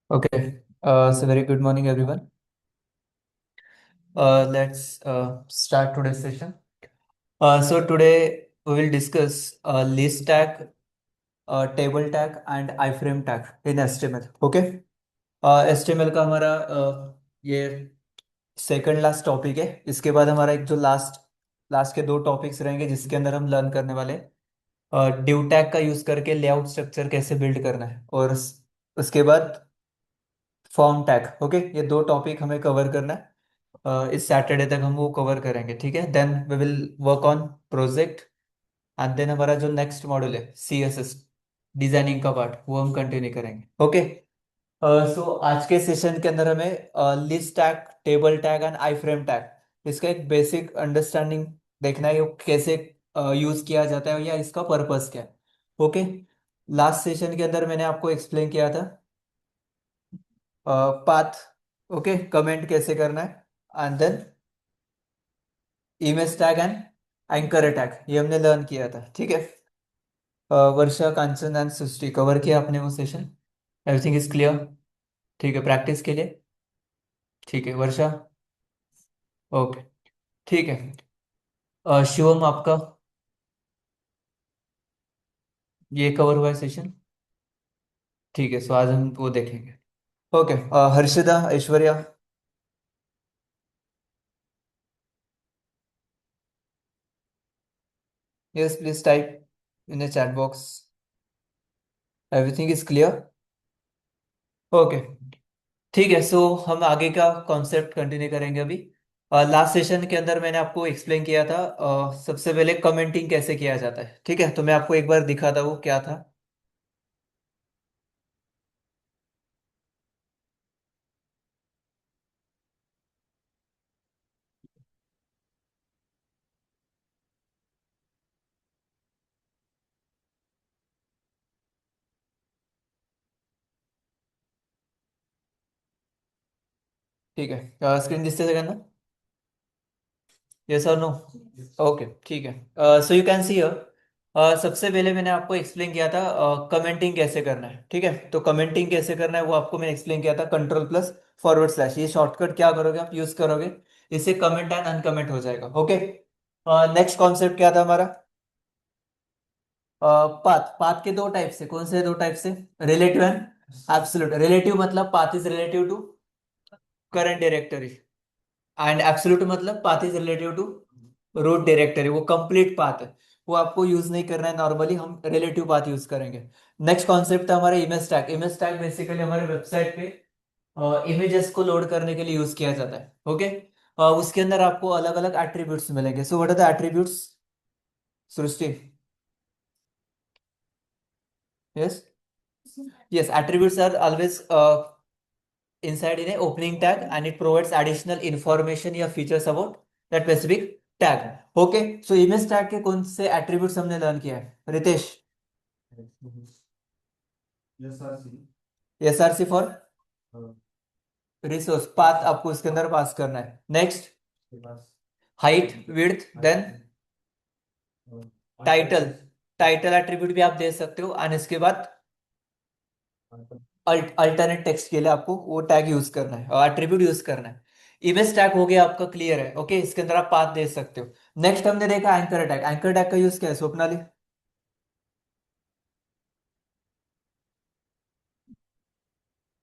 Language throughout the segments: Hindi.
Okay, so very good morning, everyone. Let's start today's session. So today we will discuss list tag, table tag, and iframe tag in HTML. Okay, HTML का हमारा ये सेकंड लास्ट टॉपिक है। इसके बाद हमारा एक जो लास्ट लास्ट के दो टॉपिक्स रहेंगे जिसके अंदर हम लर्न करने वाले डिव टैग का यूज करके लेआउट स्ट्रक्चर कैसे बिल्ड करना है और उसके बाद फॉर्म टैग। ओके, ये दो टॉपिक हमें कवर करना है। इस सैटरडे तक हम वो कवर करेंगे, ठीक है। Then we will work on project and then हमारा जो नेक्स्ट मॉड्यूल है CSS डिजाइनिंग का पार्ट वो हम कंटिन्यू करेंगे। ओके, सो आज के सेशन के अंदर हमें list tag, table tag and iframe tag इसका एक बेसिक अंडरस्टैंडिंग देखना है, वो कैसे यूज किया जाता है या इसका पर्पस क्या है। ओके, लास्ट सेशन के अंदर मैंने आपको एक्सप्लेन किया था पाथ, ओके, कमेंट कैसे करना है and then image tag and anchor tag ये हमने लर्न किया था, ठीक है। वर्षा, कांचन एंड सृष्टि कवर किया आपने वो सेशन। Everything is clear? ठीक है, प्रैक्टिस के लिए। ठीक है वर्षा, ओके, ठीक है। शिवम आपका ये कवर हुआ है सेशन, ठीक है। सो आज हम वो देखेंगे। Okay, Harshita, Aishwarya, yes please type in the chat box. Everything is clear? Okay, ठीक है। सो हम आगे का कॉन्सेप्ट कंटिन्यू करेंगे अभी। लास्ट सेशन के अंदर मैंने आपको एक्सप्लेन किया था सबसे पहले कमेंटिंग कैसे किया जाता है, ठीक है। तो मैं आपको एक बार दिखाता हूँ क्या था। ठीक है, स्क्रीन दिखते करना, यस और नो? ओके, ठीक है। So you can see here, सबसे पहले मैंने आपको एक्सप्लेन किया था कमेंटिंग कैसे करना है, ठीक है। तो कमेंटिंग कैसे करना है वो आपको मैंने एक्सप्लेन किया था, कंट्रोल प्लस फॉरवर्ड स्लैश, ये शॉर्टकट क्या करोगे आप, यूज करोगे, इससे कमेंट एंड अनकमेंट हो जाएगा। ओके, नेक्स्ट कॉन्सेप्ट क्या था हमारा? पाथ, पाथ के दो टाइप से, कौन से दो टाइप से? Relative and absolute. रिलेटिव मतलब path is relative to current directory and absolute मतलब path is relative to root directory, वो कंप्लीट पाथ है, वो आपको यूज नहीं करना है। नॉर्मली हम रिलेटिव पाथ यूज करेंगे। नेक्स्ट कॉन्सेप्ट है हमारा image tag. Image tag basically हमारे वेबसाइट पे इमेजेस को लोड करने के लिए यूज किया जाता है। ओके, उसके अंदर आपको अलग अलग एट्रीब्यूट्स मिलेंगे। So what are the attributes, Srishti? Yes, yes, attributes are always inside in a opening tag and it provides additional information या features about that specific tag. Okay, so image tag के कौन से attributes हमने लर्न किया है Ritesh? SRC for resource path, आपको इसके अंदर पास करना है। Next height, width, then title. Title attribute भी आप दे सकते हो एंड इसके बाद अल्टरनेट टेक्स्ट के लिए आपको वो टैग यूज करना है और एट्रीब्यूट यूज करना है। इमेज टैग हो गया आपका, क्लियर है? ओके, इसके अंदर आप पाथ दे सकते हो। नेक्स्ट हमने देखा एंकर टैग। एंकर टैग का यूज क्या है स्वप्नाली?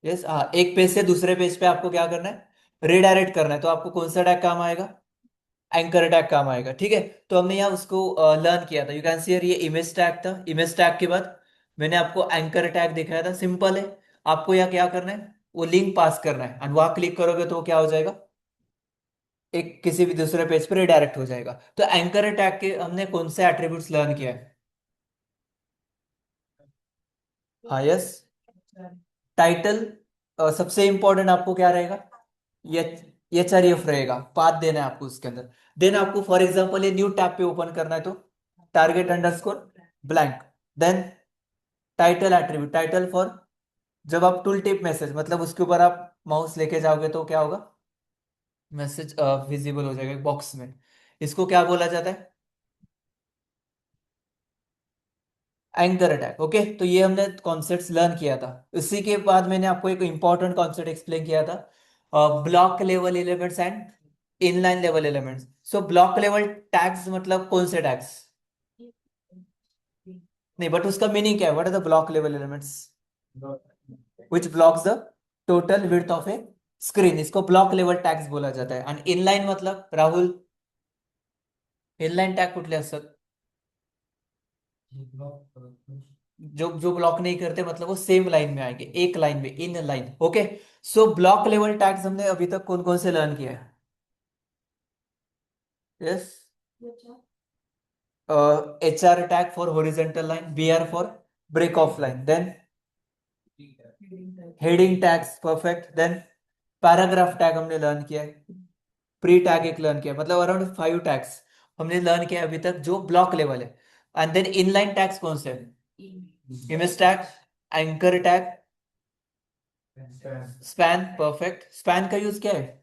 यस, हाँ, एक पेज से दूसरे पेज पे आपको क्या करना है, रिडायरेक्ट करना है, तो आपको कौन सा टैग काम आएगा? एंकर टैग काम आएगा, ठीक है। तो हमने यहाँ उसको लर्न किया था। यू कैन सी ये इमेज टैग था। इमेज टैग के बाद मैंने आपको एंकर टैग दिखाया था। सिंपल है, आपको यहाँ क्या करना है, वो लिंक पास करना है एंड वहां क्लिक करोगे तो वो क्या हो जाएगा, एक किसी भी दूसरे पेज पर रिडायरेक्ट हो जाएगा। तो एंकर अटैक के हमने कौन से एट्रीब्यूट्स लर्न किया है? हाँ, यस, टाइटल। सबसे इंपॉर्टेंट आपको क्या रहेगा, ये एचआरएफ रहेगा, पाथ देना है आपको उसके अंदर। देन आपको फॉर एग्जांपल ये न्यू टैब पे ओपन करना है तो target underscore blank, then title attribute, title for जब आप टूल टिप मैसेज मतलब उसके ऊपर आप माउस लेके जाओगे तो क्या होगा, मैसेज विजिबल हो जाएगा बॉक्स में। इसको क्या बोला जाता है? Anchor attack. ओके, तो ये हमने कॉन्सेप्ट्स लर्न किया था। इसी के बाद मैंने आपको एक इंपॉर्टेंट कॉन्सेप्ट एक्सप्लेन किया था, block level elements and inline level elements. So block level tags मतलब कौन से टैग्स? नहीं, बट उसका मीनिंग क्या है? What are the block level elements which blocks the total width of a screen? इसको ब्लॉक लेवल टैग्स बोला जाता है। एंड इनलाइन मतलब राहुल, इनलाइन टैग कुठले असतात? जो जो ब्लॉक नहीं करते मतलब वो सेम लाइन में आएंगे, एक लाइन में, inline. Okay, so block level tags हमने अभी तक कौन कौन से लर्न किया है? Yes, HR tag for horizontal line, BR for break of line, then heading tags, perfect, then paragraph tag हमने लर्न किया है, प्री टैग एक लर्न किया, मतलब अराउंड 5 टैग्स हमने लर्न किया अभी तक जो ब्लॉक लेवल है। एंड देन इनलाइन टैग्स कौन से हैं? Image tag, anchor tag, span, perfect. Span का यूज क्या है?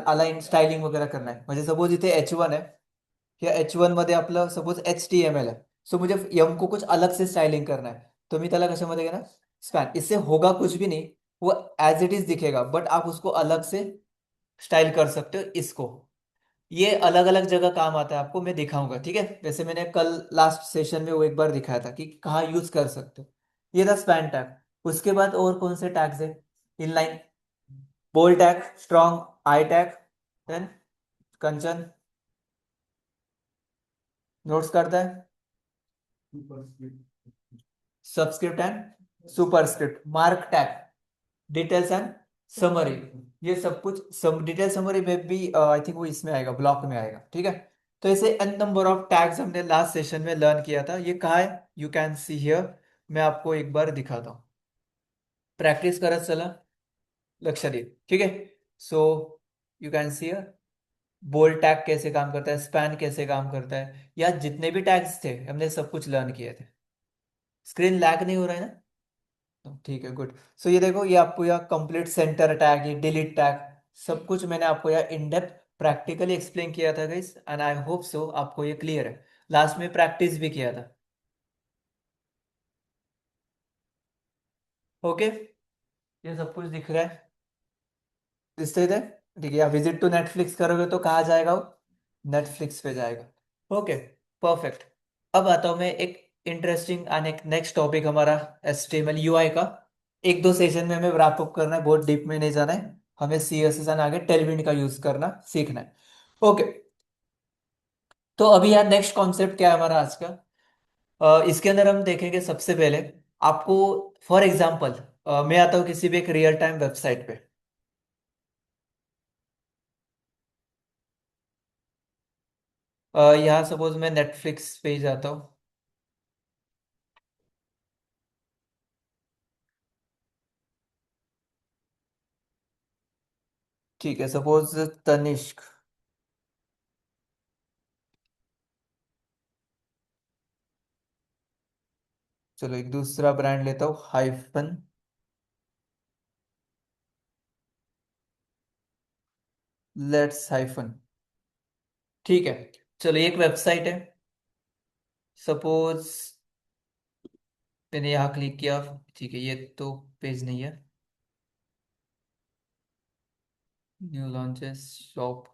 अलाइन स्टाइलिंग वगैरह करना है। म्हणजे सपोज इथे H1 है, या H1 मध्ये आपलं सपोज HTML है, सो मुझे यम को कुछ अलग से स्टाइलिंग करना है, तो मी त्याला कशामध्ये घेणार? स्पॅन। इससे होगा कुछ भी नहीं, वो एज इट इज दिखेगा, बट आप उसको अलग से स्टाइल कर सकते हो इसको। ये अलग अलग जगह काम आता है, आपको मैं दिखाऊंगा, ठीक है? वैसे मैंने कल लास्ट सेशन में वो एक बार दिखाया था कि कहाँ यूज कर सकते हो। ये था स्पैन टैग। उसके बाद और कौन से टैग्स है? Inline, bold tag, strong, I tag, then Kanchan notes करता है, subscript and superscript, mark tag, details and summary. ये सब कुछ सब डिटेल समरी में भी आई थिंक वो इसमें आएगा, ब्लॉक में आएगा, ठीक है? तो ऐसे एन नंबर ऑफ टैग्स हमने लास्ट सेशन में लर्न किया था। ये कहाँ है? You can see here. मैं आपको एक बार दिखाता हूँ, प्रैक्टिस करत चला, लक्ष दिए, ठीक है? So you can see here bold tag कैसे काम करता है, स्पैन कैसे काम करता है, या जितने भी टैग्स थे हमने सब कुछ लर्न किए थे। स्क्रीन लैग नहीं हो रहा है ना? तो ठीक है, गुड। सो ये देखो, ये आपको यहाँ कंप्लीट सेंटर टैग, ये डिलीट टैग, सब कुछ मैंने आपको यहाँ इन डेप्थ प्रैक्टिकली एक्सप्लेन किया था guys, and I hope so आपको ये क्लियर है। लास्ट में प्रैक्टिस भी किया था। ओके, ये सब कुछ दिख रहा है, दिखते है? ठीक है, या विजिट टू नेटफ्लिक्स करोगे तो कहाँ जाएगा वो? नेटफ्लिक्स पे जाएगा। Okay, perfect. अब आता हूँ मैं एक इंटरेस्टिंग एंड एक नेक्स्ट टॉपिक हमारा, HTML UI का। एक दो सेशन में हमें रैप अप करना है, बहुत डीप में नहीं जाना है। हमें CSS एंड आगे टेलविंड का यूज करना सीखना है। ओके, तो अभी यार नेक्स्ट कॉन्सेप्ट क्या है हमारा आज का? इसके अंदर हम देखेंगे सबसे पहले आपको, फॉर एग्जाम्पल मैं आता हूँ किसी भी एक रियल टाइम वेबसाइट पे। यहाँ सपोज मैं नेटफ्लिक्स पे जाता हूँ। ठीक है, सपोज तनिष्क। चलो एक दूसरा ब्रांड लेता हूँ, हाइफन, लेट्स हाइफन। ठीक है, चलो एक वेबसाइट है, सपोज मैंने यहाँ क्लिक किया। ठीक है, ये तो पेज नहीं है। New launches, shop.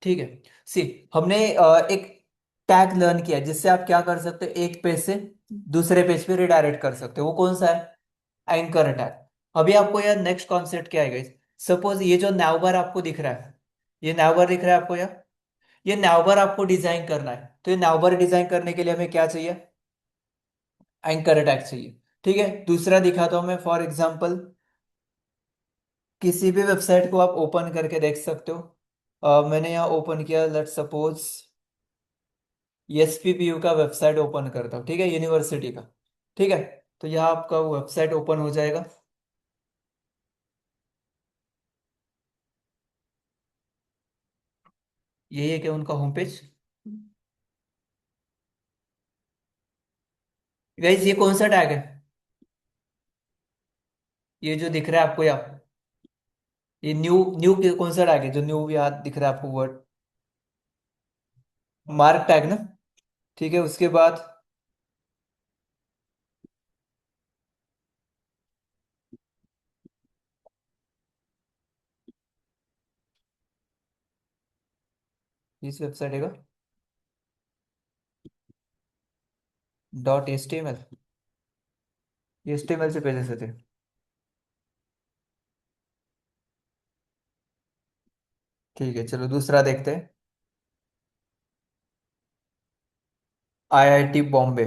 ठीक है, सी हमने एक टैग लर्न किया जिससे आप क्या कर सकते हो, एक पेज से दूसरे पेज पे रिडायरेक्ट कर सकते हो। वो कौन सा है? Anchor tag. अभी आपको यार नेक्स्ट कॉन्सेप्ट क्या है? सपोज ये जो नाउबर आपको दिख रहा है, ये नाउबर दिख रहा है आपको यार, ये नाउबर आपको डिजाइन करना है। तो ये नाउबर डिजाइन करने के लिए हमें क्या चाहिए? एंकर टैग चाहिए। ठीक है, दूसरा दिखाता हूं मैं, फॉर एग्जांपल किसी भी वेबसाइट को आप ओपन करके देख सकते हो। मैंने यहाँ ओपन किया, लेट्स सपोज SPPU का वेबसाइट ओपन करता हूँ, ठीक है, यूनिवर्सिटी का। ठीक है, तो यहाँ आपका वेबसाइट ओपन हो जाएगा। यही है क्या उनका होम पेज? गाइस ये कौन सा टैग है? ये जो दिख रहा है आपको यहाँ, ये न्यू न्यू कौन सा टैग है जो न्यू याद दिख रहा है आपको वर्ड? मार्क टैग ना। ठीक है, उसके बाद इस वेबसाइट है .html। ये HTML से पेजेस थे। ठीक है, चलो दूसरा देखते हैं। IIT बॉम्बे।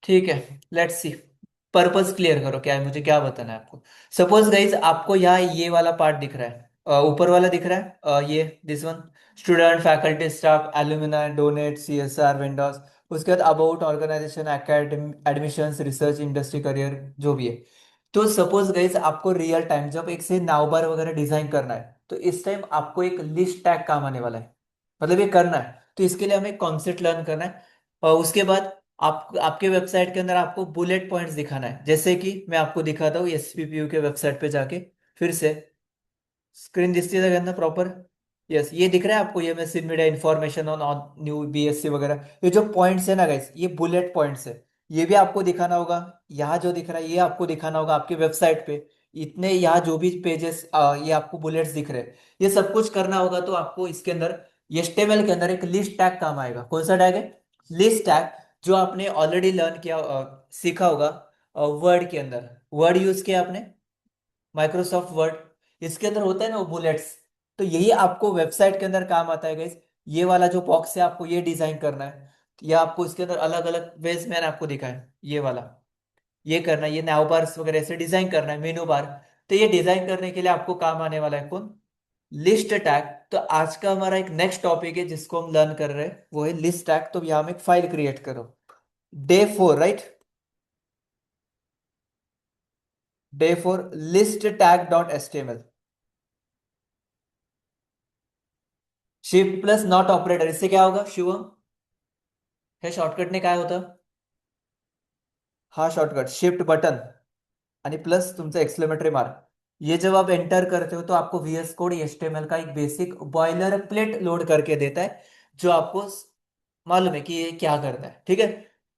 ठीक है, लेट्स सी। पर्पस क्लियर करो, क्या है, मुझे क्या बताना है आपको। सपोज गाइज आपको यहाँ ये वाला पार्ट दिख रहा है, ऊपर वाला दिख रहा है, ये this one. Student, faculty, staff, alumni, donate, CSR, vendors. उसके बाद about organisation, academy, admissions, research, industry, career, जो भी है। तो सपोज गाइज आपको रियल टाइम जब एक से नाव बार वगैरह डिजाइन करना है, तो इस टाइम आपको एक लिस्ट टैग काम आने वाला है। मतलब ये करना है, तो इसके लिए हमें कॉन्सेप्ट लर्न करना है। और उसके बाद आप आपके वेबसाइट के अंदर आपको बुलेट पॉइंट्स दिखाना है, जैसे कि मैं आपको दिखाता हूँ SPPU के वेबसाइट पे जाके। फिर से स्क्रीन दिखती है ना प्रॉपर? यस, ये दिख रहा है आपको, ये message media information on on new BSc वगैरह, ये जो पॉइंट्स है ना गाइस, ये बुलेट पॉइंट्स है। ये भी आपको दिखाना होगा। यहाँ जो दिख रहा है ये आपको दिखाना होगा आपके वेबसाइट पे। इतने यहाँ जो भी पेजेस, ये आपको बुलेट्स दिख रहे हैं, ये सब कुछ करना होगा। तो आपको इसके अंदर HTML के अंदर एक लिस्ट टैग काम आएगा। कौन सा टैग है? List tag. जो आपने ऑलरेडी लर्न किया, सीखा होगा वर्ड के अंदर। वर्ड यूज किया आपने, माइक्रोसॉफ्ट वर्ड। इसके अंदर होता है ना वो बुलेट्स। तो यही आपको वेबसाइट के अंदर काम आता है गाइस। ये वाला जो बॉक्स है आपको ये डिजाइन करना है। या आपको इसके अंदर अलग अलग वेज मैंने आपको दिखाया, ये वाला ये करना है, ये नाव बार्स वगैरह से डिजाइन करना है, मेनू बार। तो ये डिजाइन करने के लिए आपको काम आने वाला है कौन? List tag. तो आज का हमारा एक नेक्स्ट टॉपिक है जिसको हम लर्न कर रहे हैं, वो है लिस्ट टैग। तो यहाँ हम एक फाइल क्रिएट करो। Day 4, right? Day 4 list tag .html। Shift plus not operator, इससे क्या होगा शिवम? हे शॉर्टकट ने काय होतं? हा शॉर्टकट शिफ्ट बटन आणि प्लस तुमचा एक्सक्लेमेटरी मार्क। ये जब आप एंटर करते हो तो आपको VS कोड HTML का एक बेसिक बॉयलर प्लेट लोड करके देता है, जो आपको मालूम है कि ये क्या करता है। ठीक है।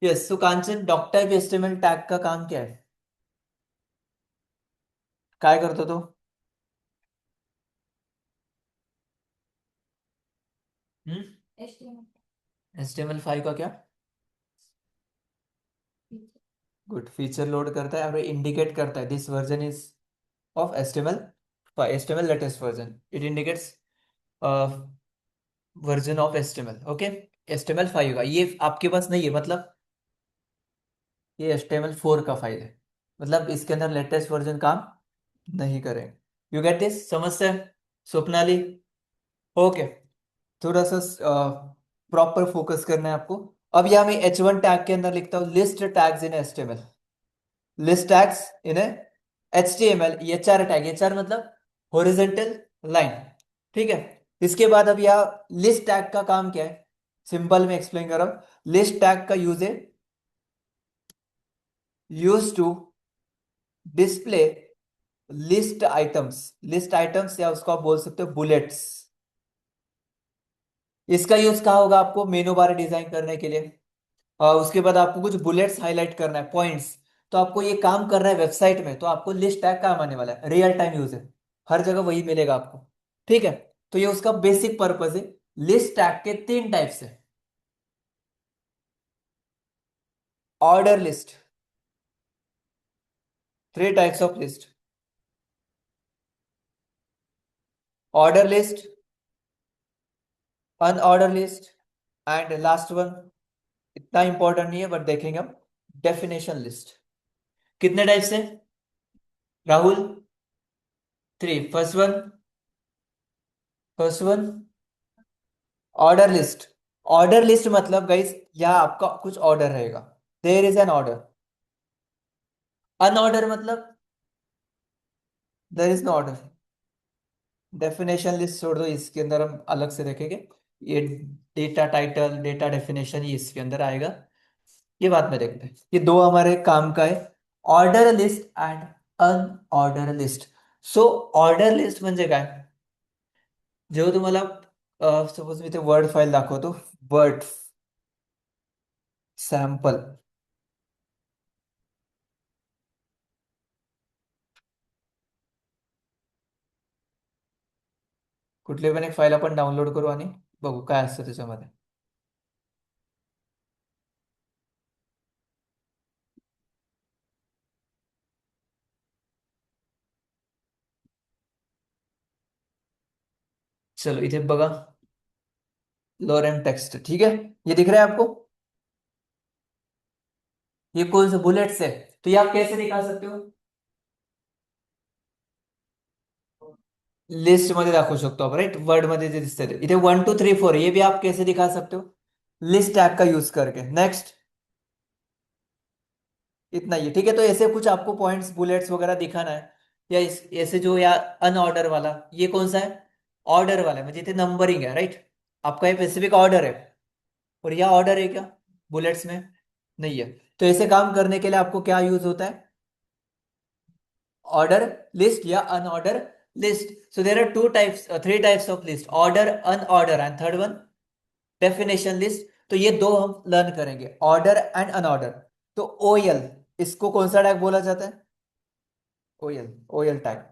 यस, सो कांचन, डॉक टाइप HTML टैग का काम क्या है? काय करतो तो? HTML5 का क्या? गुड, फीचर लोड करता है और इंडिकेट करता है this version is of HTML latest version. It indicates version of HTML। Okay, HTML5 का ये आपके पास नहीं है, मतलब ये HTML4 का फाइल है। मतलब इसके अंदर लेटेस्ट वर्जन काम नहीं करेंगे। यू गेट दिस, समझते हैं स्वप्नाली? ओके, थोड़ा सा प्रॉपर फोकस करना है आपको। अब यहाँ मैं H1 टैग के अंदर लिखता हूँ लिस्ट टैग्स इन HTML। लिस्ट टैग्स इन HTML, HR टैग, HR मतलब हॉरिजेंटल लाइन। ठीक है। इसके बाद अब यहाँ लिस्ट टैग का काम क्या है? सिंपल में एक्सप्लेन कर रहा हूं। लिस्ट टैग का यूज है, use to display list items. List items या उसको आप बोल सकते हो बुलेट्स। इसका यूज कहाँ होगा? आपको मेनू बार डिजाइन करने के लिए। उसके बाद आपको कुछ बुलेट्स हाईलाइट करना है, पॉइंट्स। तो आपको ये काम कर रहा है वेबसाइट में, तो आपको लिस्ट टैग काम आने वाला है। रियल टाइम यूज है, हर जगह वही मिलेगा आपको। ठीक है। तो ये उसका बेसिक पर्पज है। लिस्ट टैग के 3 टाइप्स है। Order list, 3 types of list. Order list, unordered list, and last one इतना इंपॉर्टेंट नहीं है बट देखेंगे हम, डेफिनेशन लिस्ट। कितने टाइप से Rahul? 3। First one order list. Order list मतलब गाइस यहाँ आपका कुछ ऑर्डर रहेगा, there is an order. Unorder मतलब there is no order. Definition list छोड़ दो, इसके अंदर हम अलग से देखेंगे। ये डेटा टाइटल, डेटा डेफिनेशन, ये इसके अंदर आएगा। ये बाद में देखते हैं, ये दो हमारे काम का है। Order list and unordered list. So order list म्हणजे काय? जेव्हा तुम्हाला सपोज मी ते वर्ड फाईल दाखवतो. Word sample. कुठली पण एक फाईल आपण डाउनलोड करू आणि बघू काय असतं त्याच्यामध्ये. चलो इथे बघा. लोरेम टेक्स्ट, ठीक है. ये दिख रहा है आपको? ये कौन से बुलेट्स है? तो ये आप कैसे दिखा सकते हो? लिस्ट मध्ये दाखवू शकतो आपण, राइट. वर्ड मध्ये जे दिसतंय ते. इथे 1 2 3 4 ये भी आप कैसे दिखा सकते हो? लिस्ट टैग का यूज करके. नेक्स्ट. इतना ही है, ठीक है. तो ऐसे कुछ आपको पॉइंट्स बुलेट्स वगैरह दिखाना है, या ऐसे जो, या अनऑर्डर वाला, ये कौन सा है? ऑर्डर वाला है, म्हणजे इथे नंबरिंग है, राइट. आपका ये स्पेसिफिक ऑर्डर है. और यह ऑर्डर है क्या बुलेट्स में? नहीं है. तो ऐसे काम करने के लिए आपको क्या यूज होता है? ऑर्डर लिस्ट या unorder list. So there are 2 types, 3 types of list: order, unorder, and third one definition list. तो ये दो हम लर्न करेंगे, ऑर्डर एंड अनऑर्डर. तो ओएल, इसको कौन सा टैग बोला जाता है? OL, OL tag.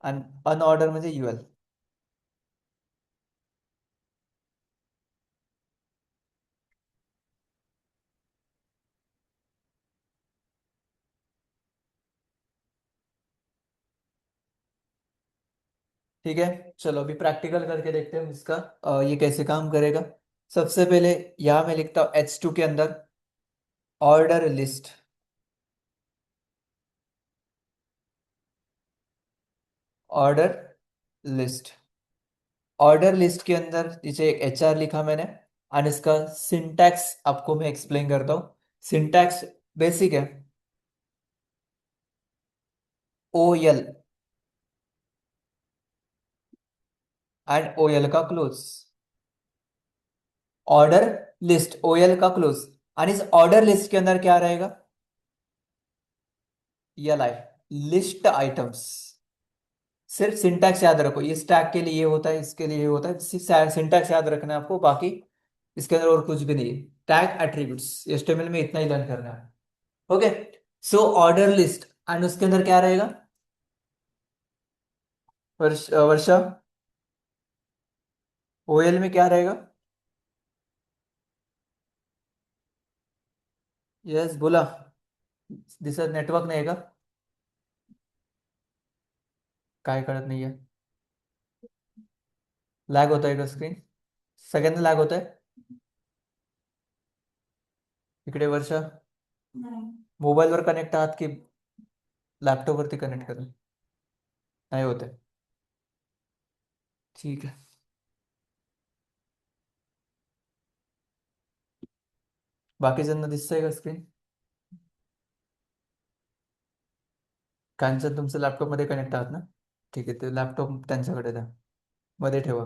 And unorder म्हणजे यूएल. ठीक है. चलो अभी प्रैक्टिकल करके देखते हैं इसका, ये कैसे काम करेगा. सबसे पहले यहां मैं लिखता हूं H2 के अंदर order list. Order list. Order list के अंदर नीचे एक HR लिखा मैंने. और इसका सिंटैक्स आपको मैं एक्सप्लेन करता हूँ. सिंटैक्स बेसिक है. OL एंड OL का क्लोज. ऑर्डर लिस्ट OL का क्लोज. और इस ऑर्डर लिस्ट के अंदर क्या रहेगा? ELI, list items. सिर्फ सिंटैक्स याद रखो, ये स्टैक के लिए ये होता है, इसके लिए ये होता है. सिर्फ सिंटैक्स याद रखना है आपको, बाकी इसके अंदर और कुछ भी नहीं है. टैग एट्रीब्यूट्स HTML में इतना ही लर्न करना है. Okay. So order list and उसके अंदर क्या रहेगा? वर्षा, OL में क्या रहेगा? यस बोला. दिसत नेटवर्क नाही आहे का? काय कळत नाहीये. लॅग होत आहे का स्क्रीन? सगळ्यांना लॅग होत आहे? इकडे वर्षा, मोबाईलवर कनेक्ट आहात की लॅपटॉप वरती कनेक्ट करा? नाही होत आहे. ठीक आहे. बाकीच्यांना दिसतंय का स्क्रीन? कांचन तुमचं लॅपटॉप मध्ये कनेक्ट आहात ना? ठीक आहे, ते लॅपटॉप त्यांच्याकडे द्या, मध्ये ठेवा.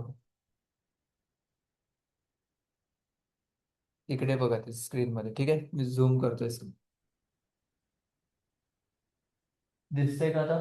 इकडे बघा ते स्क्रीन मध्ये, ठीक आहे. मी झूम करतोय screen. दिसतंय का आता?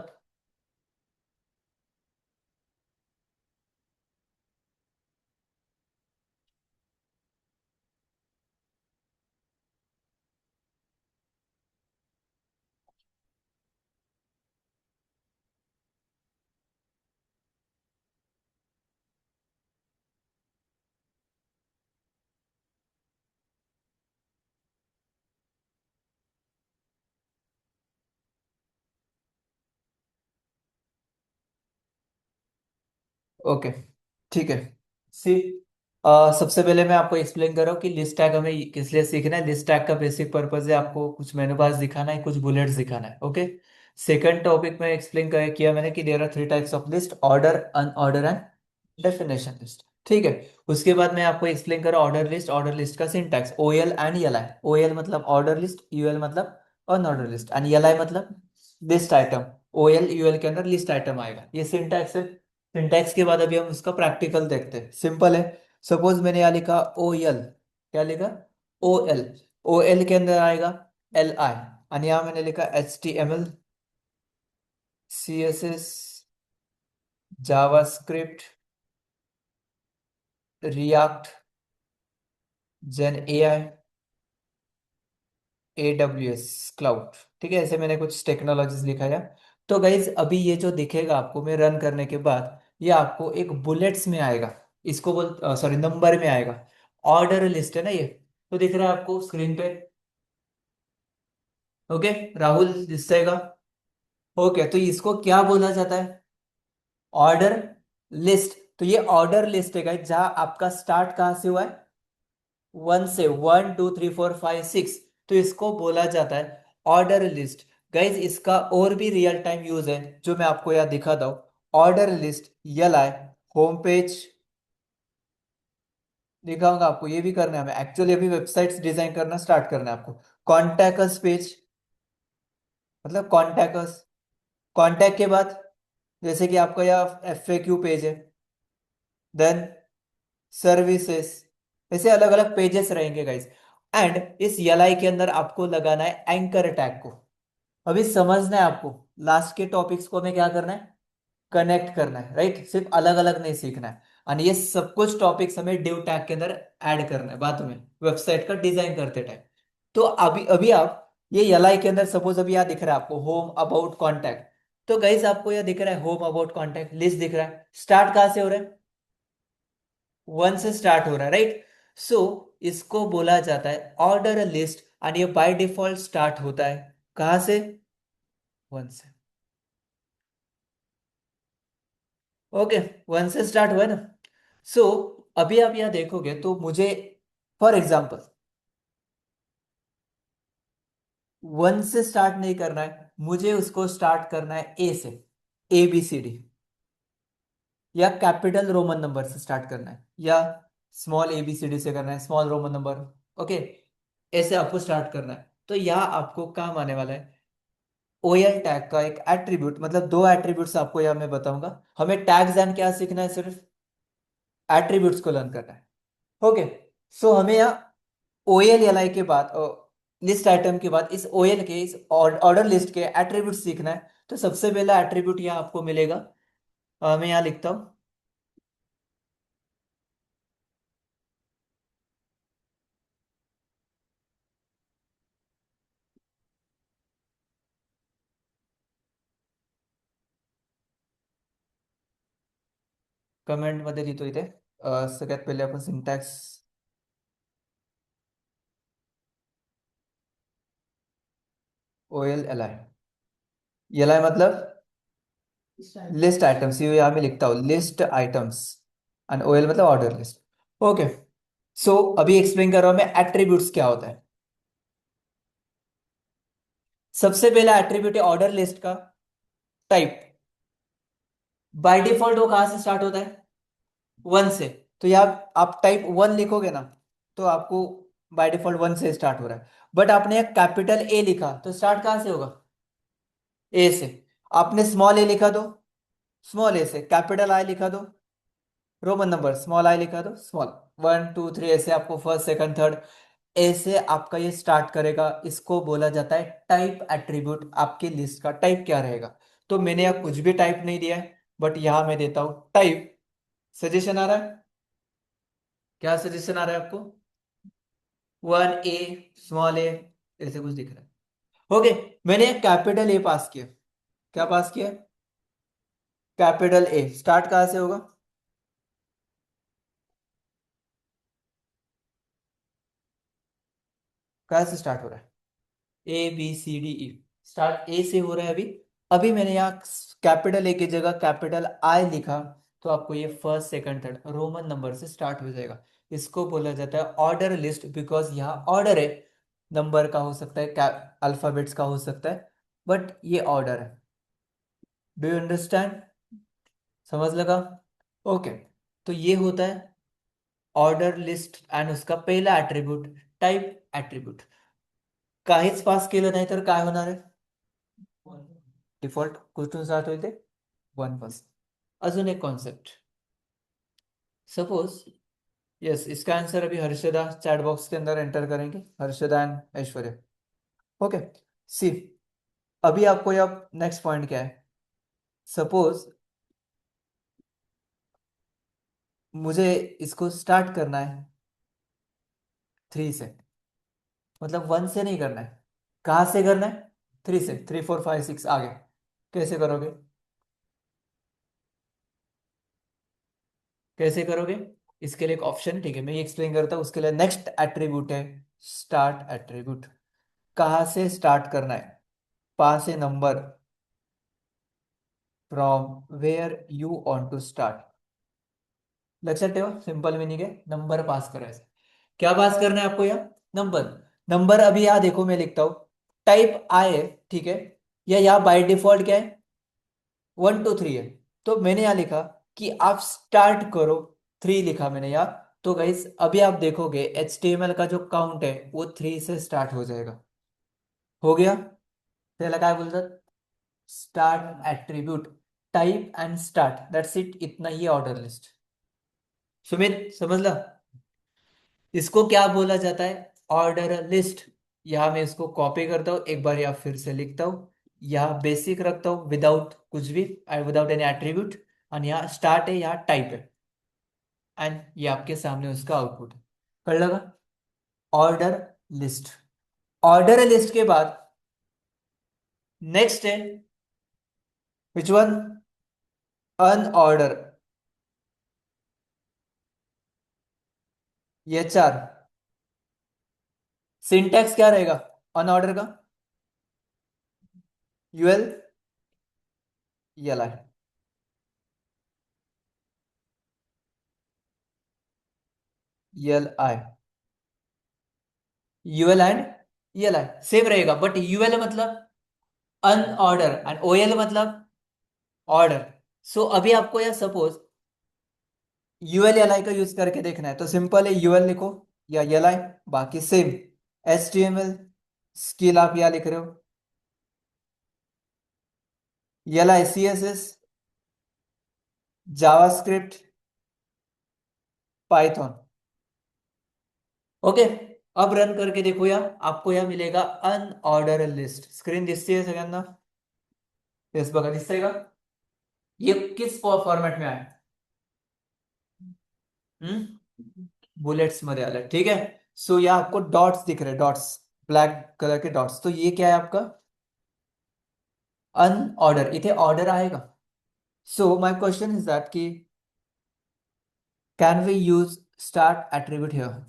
ओके, ठीक है. सी, सबसे पहले मैं आपको एक्सप्लेन कर रहा हूँ कि लिस्ट टैग हमें किस लिए सीखना है. लिस्ट टैग का बेसिक पर्पज है आपको कुछ मेनू बार्स दिखाना है, कुछ बुलेट्स दिखाना है. ओके. सेकंड टॉपिक में एक्सप्लेन किया मैंने कि there are 3 types of list: order, unorder and definition list. ठीक है. उसके बाद मैं आपको एक्सप्लेन कर रहा हूँ ऑर्डर लिस्ट. ऑर्डर लिस्ट का syntax OL and ELI. OL मतलब ऑर्डर लिस्ट, UL मतलब अनऑर्डर लिस्ट, एंड ELI मतलब लिस्ट आइटम. OL UL के अंदर लिस्ट आइटम आएगा. ये सिंटैक्स है. सिंटैक्स के बाद अभी हम उसका प्रैक्टिकल देखते हैं. सिंपल है. सपोज मैंने यहाँ लिखा OL. क्या लिखा? OL. OL के अंदर आएगा LI. आणि यहाँ मैंने लिखा HTML, CSS, जावास्क्रिप्ट, रिएक्ट, जेन AI, AWS क्लाउड। ठीक है, ऐसे मैंने कुछ टेक्नोलॉजीज लिखा है। तो गाइज अभी ये जो दिखेगा आपको मैं रन करने के बाद, ये आपको एक बुलेट्स में आएगा, इसको बोल सॉरी नंबर में आएगा। ऑर्डर लिस्ट है ना ये, तो दिख रहा है आपको स्क्रीन पे। ओके, राहुल दिखेगा। ओके, तो इसको क्या बोला जाता है? Order list. तो ये ऑर्डर लिस्ट है गाइज, जहां आपका स्टार्ट कहां से हुआ है? 1 से, 1 2 3 4 5 6। तो इसको बोला जाता है ऑर्डर लिस्ट। गाइज इसका और भी रियल टाइम यूज है, जो मैं आपको यहाँ दिखाता हूँ। Order list YLI home page दिखाऊंगा आपको, ये भी करना है हमें एक्चुअली, अभी वेबसाइट्स डिजाइन करना स्टार्ट करना है आपको। कॉन्टैक्ट पेज, मतलब कॉन्टैक्ट, कॉन्टैक्ट के बाद जैसे कि आपका यहाँ FAQ पेज है, देन सर्विसेज, ऐसे अलग अलग पेजेस रहेंगे गाइज। एंड इस YLI के अंदर आपको लगाना है एंकर टैग को। अभी समझना है आपको, लास्ट के टॉपिक्स को हमें क्या करना है? कनेक्ट करना है, राइट? सिर्फ अलग अलग नहीं सीखना है। और ये सब कुछ टॉपिक्स हमें डिव टैग के अंदर ऐड करना है बाद में, वेबसाइट का डिजाइन करते टाइम। तो अभी अभी आप ये YLI के अंदर सपोज अभी यहाँ दिख रहा है आपको होम अबाउट कॉन्टैक्ट। तो गाइस आपको यह दिख रहा है होम अबाउट कॉन्टैक्ट लिस्ट दिख रहा है, स्टार्ट कहां से हो रहा है? 1 से स्टार्ट हो रहा है, राइट? सो इसको बोला जाता है ऑर्डर लिस्ट, और ये बाय डिफॉल्ट स्टार्ट होता है कहां से? 1 से। ओके, 1 से स्टार्ट हुआ है ना? सो अभी आप यह देखोगे तो मुझे फॉर एग्जाम्पल 1 से स्टार्ट नहीं करना है, मुझे उसको स्टार्ट करना है A से, ABCD, या कैपिटल रोमन नंबर से स्टार्ट करना है, या स्मॉल ABCD से करना है, स्मॉल रोमन नंबर। ओके, ऐसे आपको स्टार्ट करना है। तो यहाँ आपको काम आने वाला है OL टैग का एक एट्रीब्यूट, मतलब दो एट्रीब्यूट्स आपको यहाँ मैं बताऊंगा। हमें टैग्स एंड क्या सीखना है? सिर्फ एट्रीब्यूट्स को लर्न करना है। ओके, सो हमें यहाँ OL LI के बाद, लिस्ट आइटम के बाद इस OL के, इस ऑर्डर लिस्ट के एट्रीब्यूट सीखना है। तो सबसे पहला एट्रीब्यूट यहाँ आपको मिलेगा, मैं यहाँ लिखता हूँ। कमेंट मध्ये लिहितो इथे, सगळ्यात पहिले आपण सिंटॅक्स OL LI मतलब लिस्ट आइटम्स, ये यहाँ मैं लिखता हूँ लिस्ट आइटम्स, एंड OL मतलब ऑर्डर लिस्ट। ओके, सो अभी एक्सप्लेन कर रहा हूँ मैं एट्रीब्यूट्स क्या होता है। सबसे पहला एट्रीब्यूट है ऑर्डर लिस्ट का टाइप। बाय डिफॉल्ट वो कहां से स्टार्ट होता है? 1 से। तो यहाँ आप टाइप 1 लिखोगे ना, तो आपको बाय डिफॉल्ट 1 से स्टार्ट हो रहा है। बट आपने एक कैपिटल A लिखा तो स्टार्ट कहां से होगा? A से। आपने स्मॉल A लिखा तो स्मॉल A से, कैपिटल I लिखा तो रोमन नंबर स्मॉल I लिखा तो स्मॉल, 1 2 3 ऐसे आपको फर्स्ट सेकंड थर्ड ऐसे आपका ये स्टार्ट करेगा। इसको बोला जाता है टाइप एट्रीब्यूट। आपकी लिस्ट का टाइप क्या रहेगा? तो मैंने यहाँ कुछ भी टाइप नहीं दिया है, बट यहाँ मैं देता हूँ टाइप। सजेशन आ रहा है? क्या सजेशन आ रहा है आपको? 1A, स्मॉल A, ऐसे कुछ दिख रहा है। ओके, मैंने एक कैपिटल A पास किया। क्या पास किया? Capital A। स्टार्ट कहां से होगा? कहां से स्टार्ट हो रहा है? ABCDE, स्टार्ट A से हो रहा है अभी। अभी मैंने यहाँ कैपिटल A की जगह कैपिटल I लिखा, तो आपको ये first second third Roman number से स्टार्ट हो जाएगा। इसको बोला जाता है ऑर्डर लिस्ट, बिकॉज यहाँ ऑर्डर है। नंबर का हो सकता है, अल्फाबेट्स का हो सकता है, बट ये ऑर्डर है। Do you understand? समझ लगा? ओके, तो ये होता है ऑर्डर लिस्ट, एंड उसका पहिला एट्रीब्यूट टाइप एट्रीब्यूट। काहीच पास केलं नाही तर काय होणार आहे? डिफॉल्ट कुठून स्टार्ट होईल ते? 1 पास। अजून एक कॉन्सेप्ट, सपोज, यस इसका आंसर अभी हर्षदा चैट बॉक्स के अंदर एंटर करेंगे, हर्षदा एंड ऐश्वर्या। ओके, सी, अभी आपको यह नेक्स्ट पॉइंट क्या है? सपोज मुझे इसको स्टार्ट करना है 3 से, मतलब 1 से नहीं करना है। कहाँ से करना है? 3 से, 3 4 5 6 आगे। कैसे करोगे? कैसे करोगे? इसके लिए एक ऑप्शन है, ठीक है, मैं ये एक्सप्लेन करता हूँ। उसके लिए नेक्स्ट एट्रीब्यूट है स्टार्ट एट्रीब्यूट। कहाँ से स्टार्ट करना है? Pass a number from where you want to start. लक्ष्य टेवा सिंपल मीनिंग है नंबर पास करो ऐसे। क्या पास करना है आपको यहाँ? नंबर। नंबर अभी यहाँ देखो मैं लिखता हूँ, टाइप आई है, ठीक है। या यहाँ बाय डिफॉल्ट क्या है? 1 2 3 है। तो मैंने यहाँ लिखा कि आप स्टार्ट करो, 3 लिखा मैंने यहाँ। तो गाइस अभी आप देखोगे HTML का जो काउंट है वो 3 से स्टार्ट हो जाएगा। हो गया? पहला क्या बोलता? Start attribute, type and start, that's it, इतना ही ऑर्डर लिस्ट। सुमित समझ ला? इसको क्या बोला जाता है? Order list. यहाँ मैं इसको कॉपी करता हूँ, एक बार यहाँ फिर से लिखता हूँ। यहाँ बेसिक रखता हूँ विदाउट कुछ भी, विदाउट एनी एट्रीब्यूट। और यहाँ स्टार्ट है, यहाँ टाइप है, एंड ये आपके सामने उसका आउटपुट है। कर लगा? Order list. ऑर्डर लिस्ट के बाद नेक्स्ट है विच वन? अनऑर्डर। ये 4। सिंटैक्स क्या रहेगा अनऑर्डर का? UL L I. L I, UL and L I same रहेगा, बट यूएल मतलब अनऑर्डर एंड ओएल मतलब ऑर्डर। सो अभी आपको यह सपोज यूएल एल आई का यूज करके देखना है, तो सिंपल है, यूएल लिखो या एल आई, बाकी same. H T M L skill आप यहाँ लिख रहे हो, L I C S S, JavaScript, Python. Okay, अब रन करके देखो यार, आपको यह मिलेगा अनऑर्डर लिस्ट। स्क्रीन दिसती है सगळ्यांना? यस बघा दिसतंय का? ये किस फॉर्मेट में आया? बुलेट्स मध्ये आलं, ठीक है। सो ये आपको डॉट्स दिख रहे, डॉट्स, ब्लैक कलर के डॉट्स, तो ये क्या है आपका? अनऑर्डर, इथे ऑर्डर आएगा। So my question is that कि can we use start attribute here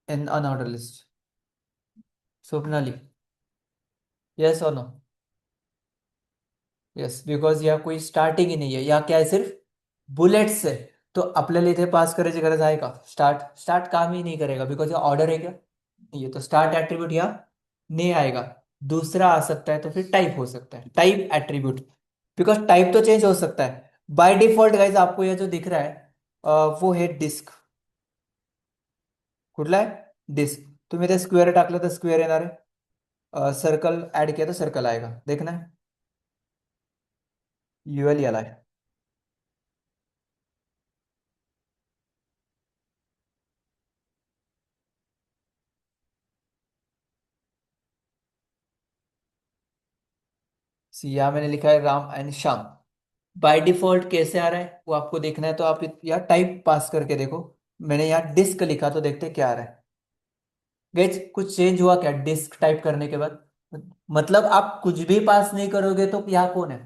in unorder list? Swapnali, yes और नो? यस, बिकॉज या कोई स्टार्टिंग ही नहीं है, या क्या है, सिर्फ बुलेट्स है। तो आपल्याला इथे पास करायची गरज आहे का? स्टार्ट, स्टार्ट काम ही नहीं करेगा, बिकॉज ये ऑर्डर है क्या? ये तो स्टार्ट एट्रीब्यूट यहाँ नहीं आएगा। दूसरा आ सकता है तो फिर टाइप हो सकता है, टाइप एट्रीब्यूट, बिकॉज टाइप तो चेंज हो सकता है। बाय डिफॉल्ट गाइज आपको ये जो दिख रहा है वो है डिस्क। कुठला आहे? डिस्क। तुम्ही ते स्क्वेअर टाकलं तर स्क्वेअर येणार आहे, सर्कल ऍड किया तो सर्कल आएगा, देखना है। UL L I. यहाँ मैंने लिखा है Ram and Shyam. By default कैसे आ रहा है वो आपको देखना है, तो आप यहाँ टाइप पास करके देखो। मैंने यहाँ डिस्क लिखा, तो देखते क्या आ रहा है। गेज कुछ चेंज हुआ क्या डिस्क टाइप करने के बाद? मतलब आप कुछ भी पास नहीं करोगे तो यहाँ कौन है?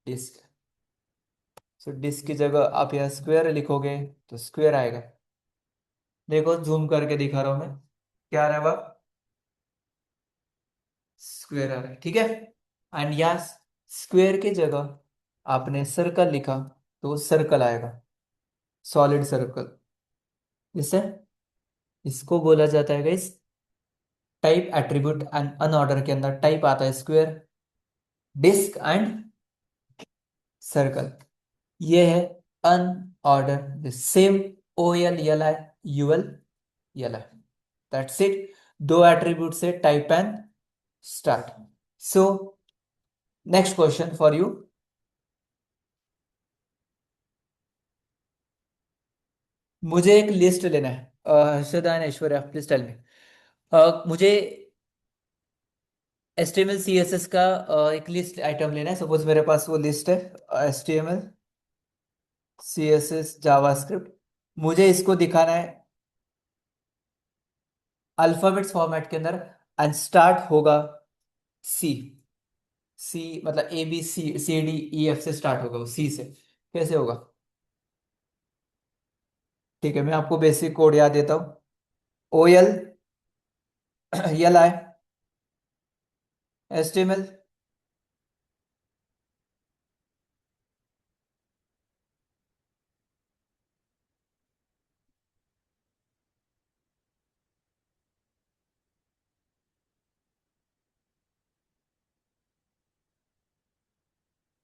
डिस्क। सो डिस्क की जगह आप यहाँ स्क्वायर लिखोगे तो स्क्वायर आएगा। देखो जूम करके दिखा रहा हूं मैं, क्या आ रहा है वह? स्क्वायर आ रहा है, ठीक है। एंड यहाँ स्क्वायर की जगह आपने सर्कल लिखा तो सर्कल आएगा, सॉलिड सर्कल। इसे, इसको बोला जाता है guys type attribute. And unordered के अंदर टाइप आता है स्क्वायर, डिस्क एंड सर्कल। ये है unorder, same O L L I, UL L I, that's it. दो एट्रीब्यूट से type and start. So next question for you. मुझे एक लिस्ट लेना है, Harshada and Aishwarya please tell me. मुझे HTML CSS का एक लिस्ट आइटम लेना है। सपोज मेरे पास वो लिस्ट है, HTML CSS जावास्क्रिप्ट। मुझे इसको दिखाना है अल्फाबेट्स फॉर्मेट के अंदर, एंड स्टार्ट होगा सी। सी मतलब ABCD EF से स्टार्ट होगा, वो सी से। कैसे होगा? ठीक है, मैं आपको बेसिक कोड याद देता हूँ। OL LI HTML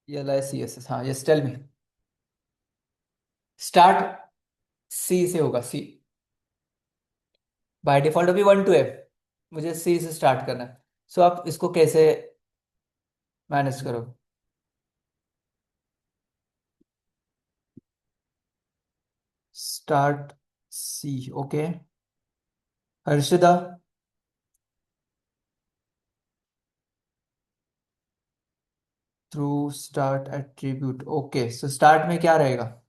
LI CSS। हाँ, यस, टेल मी। स्टार्ट सी से होगा, सी। बाय डिफॉल्ट अभी 1 to F, मुझे सी से स्टार्ट करना है। सो आप इसको कैसे मैनेज करो? Start C, okay. Harshada through start attribute, okay. So start में क्या रहेगा?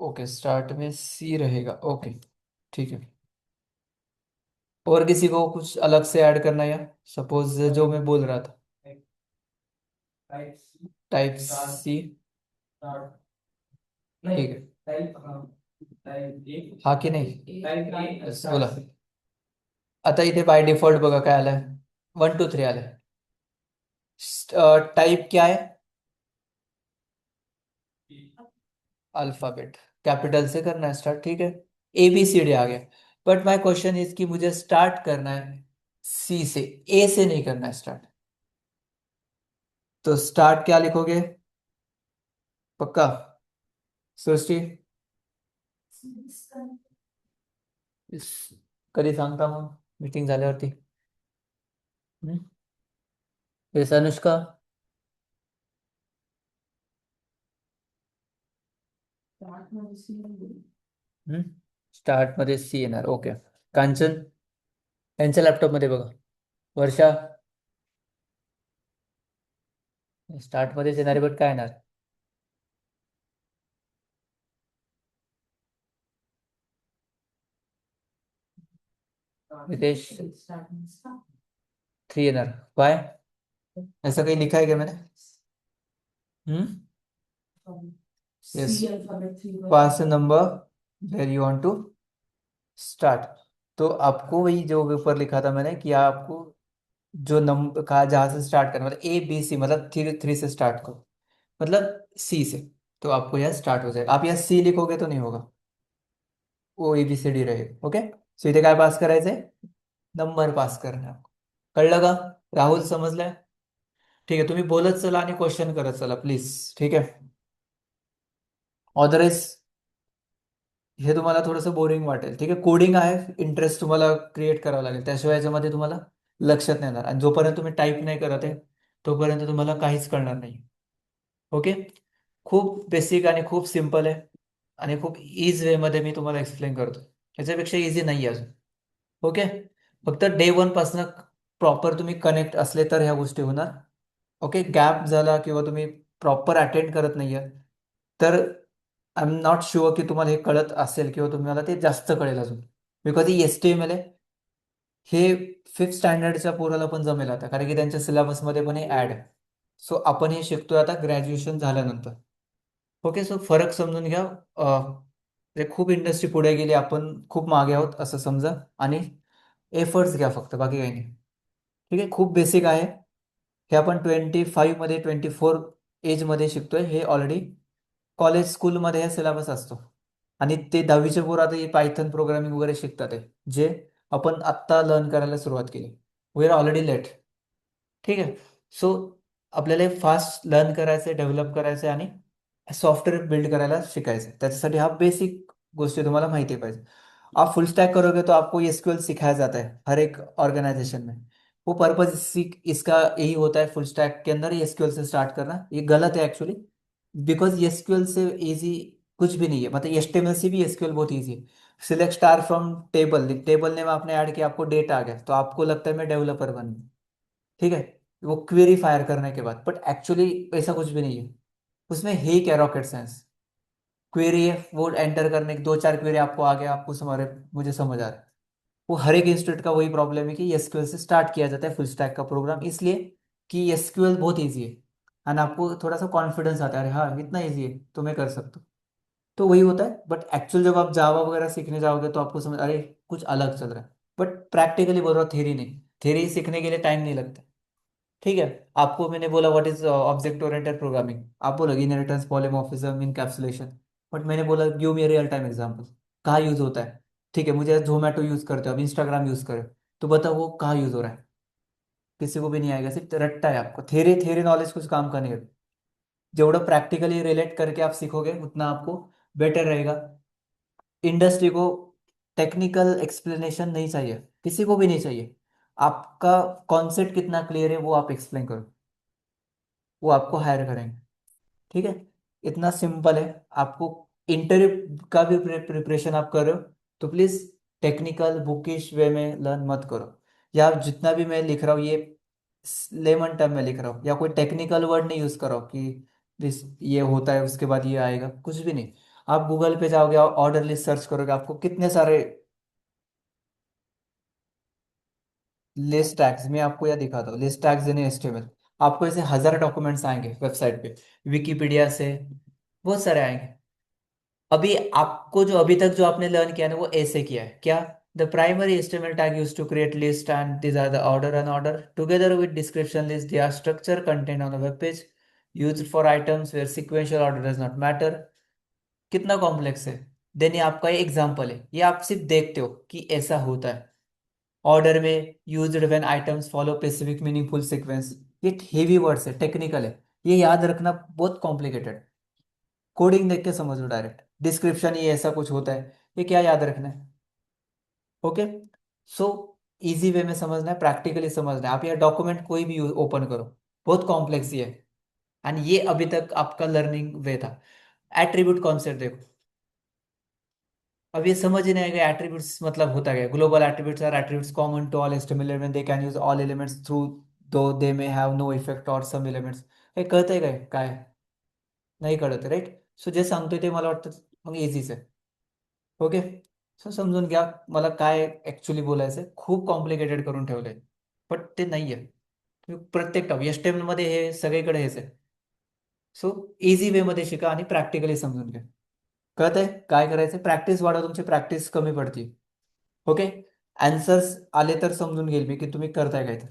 ओके, स्टार्ट में सी रहेगा, ओके। ठीक है। और किसी को कुछ अलग से ऐड करना है, या सपोज जो मैं बोल रहा था, टाइप सी। ठीक है। हाँ कि नहीं? Yes, बोला। आता इथे बाय डिफॉल्ट बघा काय आलंय, 1 2 3 आलंय। टाइप क्या है? अल्फाबेट कैपिटल से करना है स्टार्ट, ठीक है। ABCD आ गया। बट माय क्वेश्चन इज कि मुझे स्टार्ट करना है सी से, ए से नहीं करना है स्टार्ट। तो स्टार्ट क्या लिखोगे? पक्का? सृष्टि, इस कधी सांगता मग मीटिंग झाल्यावरती? हम्म? येस अनुष्का। हम्म? स्टार्ट मध्ये सी येणार, ओके। कांचन, यांच्या लॅपटॉप मध्ये बघा. वर्षा, स्टार्ट मध्येच येणारे, बट काय येणार? रितेश, 3 येणार। वाय? ऐसा कहीं लिखा है क्या मैंने? Hmm? Yes, pass number where you want to start. तो आपको वही जो ऊपर लिखा था मैंने कि आपको जो नंबर कहा जहां से स्टार्ट करना, मतलब ABC, मतलब 3 3 से स्टार्ट करो, मतलब सी से। तो आपको यह स्टार्ट हो जाएगा। आप यह सी लिखोगे तो नहीं होगा, वो ABCD रहेगा, ओके। सो इथे काय पास करायचंय? नंबर पास करणे आपको. कळलं का? राहुल, समजलंय? ठीक आहे, तुम्ही बोलत चला आणि क्वेश्चन करत चला प्लीज, ठीक आहे. ऑदरवाइज हे तुम्हाला थोडंसं बोरिंग वाटेल, ठीक आहे. कोडिंग आहे, इंटरेस्ट तुम्हाला क्रिएट करावा लागेल, त्याशिवाय याच्यामध्ये तुम्हाला लक्षात नाही येणार. आणि जोपर्यंत तुम्ही टाईप नाही करत आहे तोपर्यंत तुम्हाला काहीच कळणार नाही, ओके. खूप बेसिक आणि खूप सिम्पल आहे, आणि खूप इझ वेमध्ये मी तुम्हाला एक्सप्लेन करतो. याच्यापेक्षा इझी नाही आहे अजून, ओके. फक्त डे 1 पासून प्रॉपर तुम्ही कनेक्ट असले तर ह्या गोष्टी होणार, ओके. गॅप झाला किंवा तुम्ही प्रॉपर अटेंड करत नाहीये तर आय एम नॉट शुअर की तुम्हाला हे कळत असेल किंवा तुम्हाला ते जास्त कळेल अजून. बिकॉज ही HTML आहे, हे 5th स्टँडर्डच्या पोराला पण जमेल आता, कारण की त्यांच्या सिलेबसमध्ये पण हे ऍड आहे. सो आपण हे शिकतोय आता ग्रॅज्युएशन झाल्यानंतर, ओके. सो फरक समजून घ्या. म्हणजे खूप इंडस्ट्री पुढे गेली, आपण खूप मागे आहोत असं समजा, आणि एफर्ट्स घ्या फक्त, बाकी काही नाही. ठीक आहे, खूप बेसिक आहे. हे आपण 25 मध्ये, 24 एजमध्ये शिकतोय. हे ऑलरेडी कॉलेज स्कूलमध्ये हे सिलेबस असतो. आणि ते 10वीचे पोरं आता हे पायथन प्रोग्रामिंग वगैरे शिकतात आहे, जे आपण आत्ता लर्न करायला सुरुवात केली. वी आर ऑलरेडी लेट, ठीक आहे. सो आपल्याला हे फास्ट लर्न करायचं आहे, डेव्हलप करायचं आहे, आणि सॉफ्टवेअर बिल्ड करायला शिकायचं आहे. त्याच्यासाठी हा बेसिक गोष्टी तुम्हाला माहिती पाहिजे. आप फुल स्टैक करोगे तो आपको ये एसक्यूएल सिखाया जाता है हर एक ऑर्गेनाइजेशन में। वो पर्पज इसका यही होता है, फुल स्टैक के अंदर ये एसक्यूएल से स्टार्ट करना। ये गलत है एक्चुअली, बिकॉज एसक्यूएल से इजी कुछ भी नहीं है। मतलब एचटीएमएल से भी एसक्यूएल बहुत इजी है। Select star from table, table name आपने ऐड किया, आपको डेटा आ गया, तो आपको लगता है मैं डेवलपर बन गया। ठीक है, वो क्वेरी फायर करने के बाद, बट एक्चुअली ऐसा कुछ भी नहीं है। उसमें है क्या रॉकेट साइंस? क्वेरी है, वो एंटर करने के दो चार क्वेरी आपको आ गया, आपको समझ मुझे समझ आ रहा है। वो हर एक इंस्टीट्यूट का वही प्रॉब्लम है कि एसक्यूएल से स्टार्ट किया जाता है फुल स्टैक का प्रोग्राम, इसलिए कि एसक्यूएल बहुत ईजी है। एंड आपको थोड़ा सा कॉन्फिडेंस आता है, अरे हाँ इतना ईजी है तो मैं कर सकता हूँ। तो वही होता है। बट एक्चुअल जब आप जावा वगैरह सीखने जाओगे तो आपको समझ, अरे कुछ अलग चल रहा है। बट प्रैक्टिकली बोल रहा हूँ, थेरी नहीं। थेरी सीखने के लिए टाइम नहीं लगता। ठीक है, आपको मैंने बोला what is object oriented programming, आप बोलोगे इनहेरिटेंस, पॉलीमॉर्फिज्म, इनकैप्सुलेशन। बट मैंने बोला give me real time example, कहाँ यूज होता है। ठीक है, मुझे जोमेटो यूज करते हो, अब इंस्टाग्राम यूज करो, तो बताओ वो कहाँ यूज हो रहा है। किसी को भी नहीं आएगा, सिर्फ रट्टा है। आपको थेरी थेरी नॉलेज कुछ काम का नहीं है। जेवढं प्रैक्टिकली रिलेट करके आप सीखोगे उतना आपको बेटर रहेगा। इंडस्ट्री को टेक्निकल एक्सप्लेनेशन नहीं चाहिए, किसी को भी नहीं चाहिए। आपका कॉन्सेप्ट कितना क्लियर है वो आप एक्सप्लेन करो, वो आपको हायर करेंगे। ठीक है, इतना सिंपल है। आपको इंटरव्यू का भी प्रिपरेशन आप कर रहे हो तो प्लीज टेक्निकल बुकिश वे में लर्न मत करो। या जितना भी मैं लिख रहा हूँ ये लेमन टर्म में लिख रहा हूँ, या कोई टेक्निकल वर्ड नहीं यूज करो कि दिस ये होता है उसके बाद ये आएगा, कुछ भी नहीं। आप गूगल पे जाओगे और ऑर्डर लिस्ट सर्च करोगे, आपको कितने सारे लिस्ट टैग्स, मैं आपको यह दिखाता हूँ, लिस्ट टैग्स इन एचटीएमएल। आपको ऐसे 1000 डॉक्यूमेंट्स आएंगे वेबसाइट पे, विकिपीडिया से बहुत सारे आएंगे। अभी आपको जो अभी तक जो आपने लर्न किया ना वो ऐसे किया है क्या? The primary HTML tag used to create list and these are the order and order together with description list, they are structure content on a web page used for items where sequential order does not matter। कितना कॉम्प्लेक्स है। देन ये आपका एग्जाम्पल है, ये आप सिर्फ देखते हो कि ऐसा होता है। ऑर्डर में used when items follow specific meaningful sequence. ये हेवी वर्ड्स है, टेक्निकल है, ये याद रखना बहुत कॉम्प्लिकेटेड। कोडिंग देख के समझ लो डायरेक्ट, डिस्क्रिप्शन ये ऐसा कुछ होता है, ये क्या याद रखना है। ओके, सो इजी वे में समझना है, प्रैक्टिकली समझना है। आप ये डॉक्यूमेंट कोई भी ओपन करो, बहुत कॉम्प्लेक्स ही है। एंड ये अभी तक आपका लर्निंग वे था। एट्रीब्यूट कॉन्सेप्ट देखो, अब ये समझ ही नहीं आएगा एट्रीब्यूट्स मतलब होता क्या। Global attributes are attributes common to all HTML element, they can use all elements through though they may have no effect on some elements. हे कळतंय काय नाही कळत, राईट? सो जे सांगतोय ते मला वाटतं मग इझीच आहे। ओके, सो समजून घ्या मला काय ऍक्च्युली बोलायचंय, खूप कॉम्प्लिकेटेड करून ठेवलंय बट ते नाहीये। तुम्ही प्रत्येक टॉप HTML मध्ये हे सगळीकडे हेच आहे। सो इझी वे मध्ये शिका आणि प्रॅक्टिकली समजून घ्या। कळतंय काय करायचं, प्रॅक्टिस वाढवा, तुमची प्रॅक्टिस कमी पडती। ओके, आन्सर्स आले तर समजून घेईल मी की तुम्ही करताय काय तर।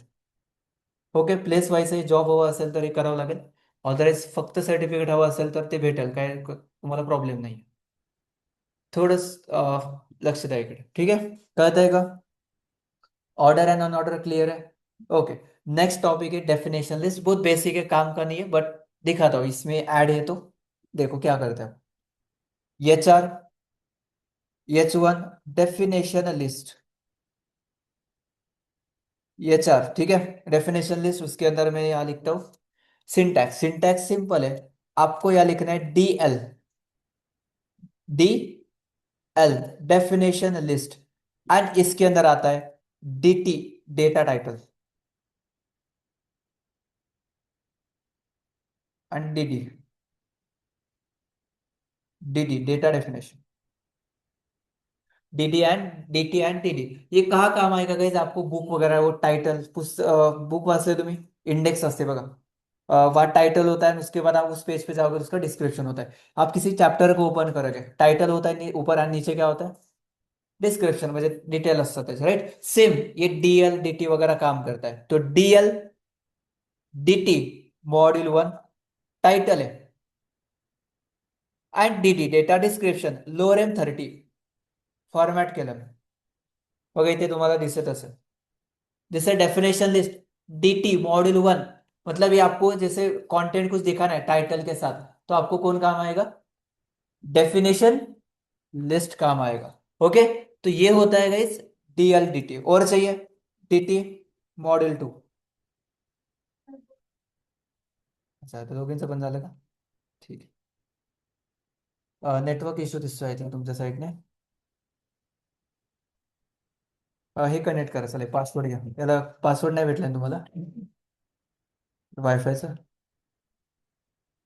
ओके, प्लेस वाईज जॉब हवा असेल तर हे करावं लागेल, अदरवाईज फक्त सर्टिफिकेट हवं असेल तर ते भेटेल, काय तुम्हाला प्रॉब्लेम नाही। थोडंच लक्ष द्या इकडे, ठीक आहे? कळतंय का? Order and unorder clear है? ओके, नेक्स्ट टॉपिक है डेफिनेशन लिस्ट। बहुत बेसिक है, काम का नहीं है, बट दिखाता हूँ इसमें ऐड है तो देखो क्या करते हैं। HR, H1 definition list, HR, ठीक है। डेफिनेशन लिस्ट, उसके अंदर मैं यहाँ लिखता हूँ सिंटैक्स। सिंटैक्स सिंपल है, आपको यहाँ लिखना है DL डेफिनेशन लिस्ट। एंड इसके अंदर आता है DT, data title, and DD data definition. DT and DD ये कहाँ काम आएगा गाइज? आपको बुक वगैरह वो टाइटल बुक वाचले तुम्ही, इंडेक्स असते बघा, वहाँ टाइटल होता है, उसके बाद आप उस पेज पे जाओगे, उसका डिस्क्रिप्शन होता है। आप किसी चैप्टर को ओपन करोगे, टाइटल होता है ऊपर, और नीचे क्या होता है? डिस्क्रिप्शन, म्हणजे डिटेल असतात त्याचे, राइट? सेम ये DL DT वगैरह काम करता है। तो DL DT मॉड्यूल 1 टाइटल है, and DD data description lower M30 format केलं बघा, इथे तुम्हाला दिसत असेल। जैसे डेफिनेशन लिस्ट DT मॉड्यूल 1, मतलब ये आपको जैसे कंटेंट कुछ दिखाना है टाइटल के साथ, तो आपको कौन काम आएगा? डेफिनेशन लिस्ट काम आएगा। ओके, तो ये होता है गाइस डीएल डीटी। और चाहिए डीटी मॉडल 2। अच्छा तो लोगिन से बन जाएगा। ठीक है, नेटवर्क इश्यू दिसतो आय थिंक तुमच्या साईडने। हे कनेक्ट करा, चला पासवर्ड घ्या, याला पासवर्ड नाही भेटला ना तुम्हाला वायफायचा?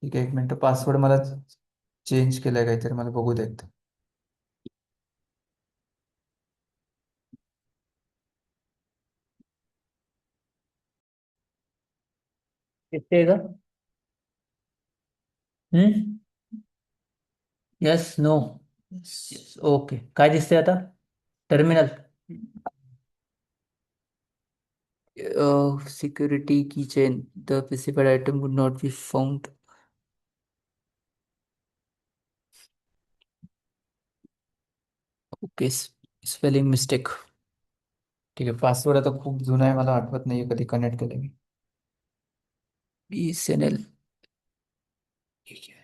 ठीक आहे, एक मिनिट, पासवर्ड मला चेंज केलाय काहीतरी, मला बघू द्या एकदा. किती आहे का? हम्म. Yes no. ओके, काय दिसतंय आता? टर्मिनल. सिक्युरिटी की chain, the specified item would not be found. Okay, spelling mistake. ठीक आहे, पासवर्ड आता खूप जुना आहे, मला आठवत नाहीये कधी कनेक्ट केलं मी. BSNL. ठीक आहे.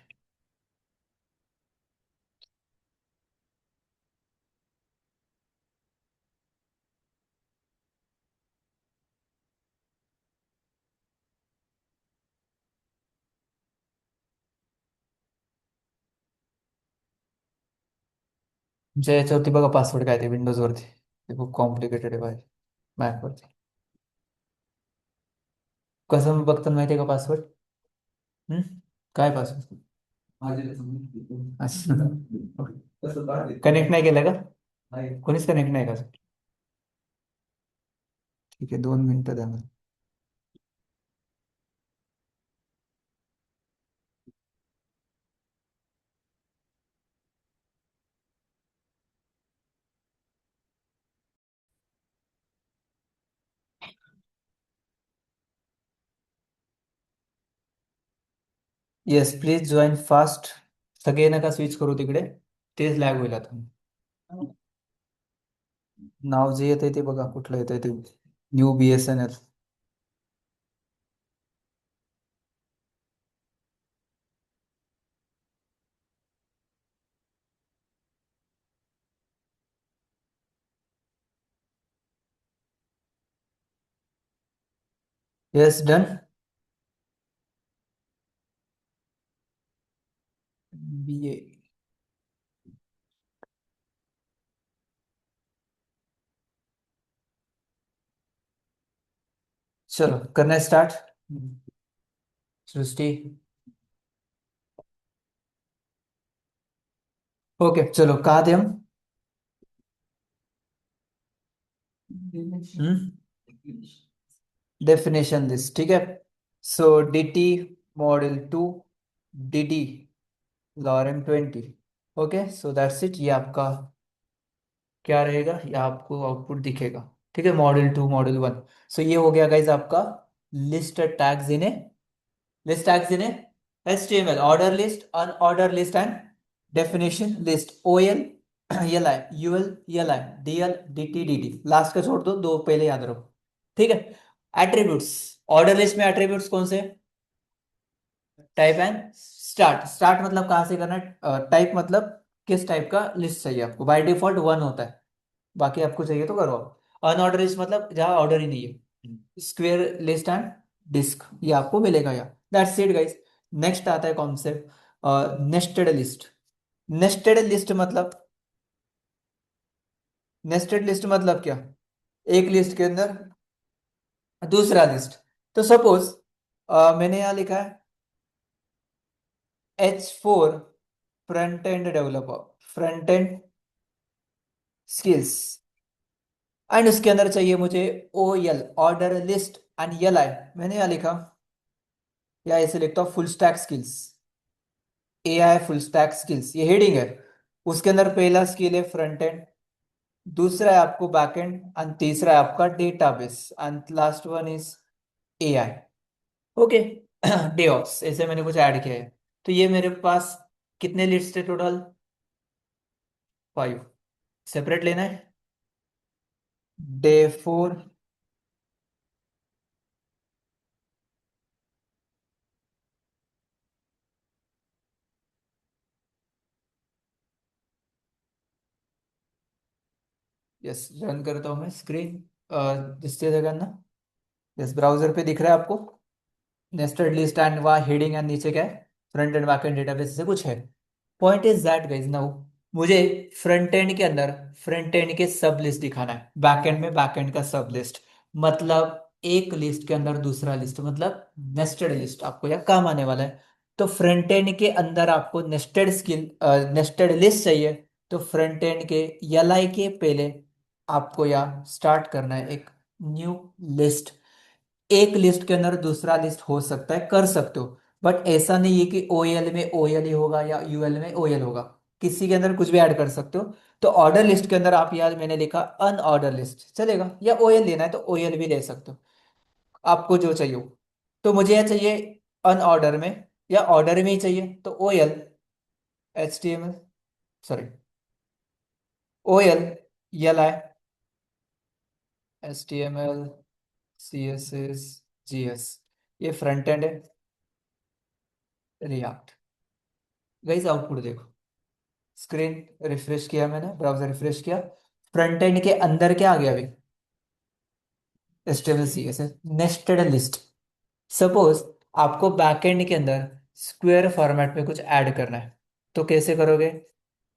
तुमच्या याच्यावरती बघा पासवर्ड काय ते, विंडोज वरती ते खूप कॉम्प्लिकेटेड आहे बाहेर, मॅक वरती. कसं बघतात माहितीये का पासवर्ड? हम्म. काय पासवर्ड? कनेक्ट नाही केलं का? कोणीच कनेक्ट नाही का? ठीक आहे, 2 मिनिटं द्या मला. Yes please join fast. सगळे नका स्विच करू तिकडे, तेच लॅग होईल आता. नाव जे येतंय ते बघा, कुठलं येतंय ते, new BSNL. Yes done. BA. चलो करना स्टार्ट। सृष्टि। ओके चलो, कहाँ थे हम? हम्म, डेफिनेशन लिस्ट, ठीक है। सो DT model 2, DD lorem 20। Okay so that's it, ये आपका क्या रहेगा, ये आपको आउटपुट दिखेगा। ठीक है, मॉडल 2 मॉडल 1। सो ये हो गया गाइज आपका list tags in A, list tags in A HTML, order list, unordered list and definition list. OL, LI, UL, LI, DL, DT, DD, last का छोड़ दो, दो पहले याद रखो। ठीक है। एट्रीब्यूट्स, ऑर्डर लिस्ट में एट्रीब्यूट्स कौन से? Type and start. स्टार्ट मतलब कहाँ से करना है, टाइप मतलब किस टाइप का लिस्ट चाहिए आपको, बाय डिफॉल्ट 1 होता है, बाकी आपको चाहिए तो करो। अनऑर्डर लिस्ट मतलब जहाँ ऑर्डर ही नहीं है, स्क्वेयर लिस्ट एंड डिस्क, ये आपको मिलेगा यहाँ। That's it guys. नेक्स्ट आता है concept nested list. Nested list मतलब, नेस्टेड लिस्ट मतलब क्या? एक लिस्ट के अंदर दूसरा लिस्ट। तो सपोज मैंने यहाँ लिखा है H4 front end developer, front end skills, and उसके अंदर चाहिए मुझे OL, order list and LI। मैंने यहाँ लिखा, या ऐसे लिखता हूँ full stack skills, AI full stack skills, ये हेडिंग है। उसके अंदर पहला स्किल है फ्रंट एंड, दूसरा है आपको बैक एंड, एंड तीसरा है आपका database, and last one is AI। Okay. DevOps ऐसे मैंने कुछ ऐड किया है। तो ये मेरे पास कितने लिस्ट है टोटल? 5। सेपरेट लेना है। Day 4, यस, रन करता हूँ मैं स्क्रीन। जिससे जगह ना, यस, ब्राउजर पे दिख रहा है आपको नेस्टेड लिस्ट एंड वहाँ हेडिंग एंड नीचे क्या है, front end back and database से कुछ है। Point is that guys, now मुझे फ्रंट एंड के अंदर फ्रंट एंड के सब लिस्ट दिखाना है, बैक एंड में बैक एंड का सब लिस्ट। मतलब एक लिस्ट के अंदर दूसरा लिस्ट, मतलब नेस्टेड लिस्ट आपको यह काम आने वाला है। तो फ्रंट एंड के अंदर आपको नेस्टेड लिस्ट चाहिए। तो फ्रंट एंड के एल के पहले आपको यह स्टार्ट करना है एक न्यू लिस्ट। एक लिस्ट के अंदर दूसरा लिस्ट हो सकता है, कर सकते हो, बट ऐसा नहीं है कि ओएल में ओएल ही होगा या यूएल में ओएल होगा। किसी के अंदर कुछ भी ऐड कर सकते हो। तो ऑर्डर लिस्ट के अंदर आप, यार मैंने लिखा अनऑर्डर लिस्ट चलेगा, या ओएल लेना है तो ओएल भी ले सकते हो, आपको जो चाहिए हो। तो मुझे यह चाहिए अनऑर्डर में, या ऑर्डर में ही चाहिए तो OL, H T M L, sorry, OL, L I, H T M L, C S S, G S, ये फ्रंट एंड है, रिएक्ट। गाइस आउटपुट देखो, स्क्रीन रिफ्रेश किया मैंने, ब्राउजर रिफ्रेश किया, फ्रंट एंड के अंदर क्या आ गया अभी, HTML CSS nested list. Suppose आपको बैकएंड के अंदर स्क्वेयर फॉर्मेट में कुछ ऐड करना है, तो कैसे करोगे,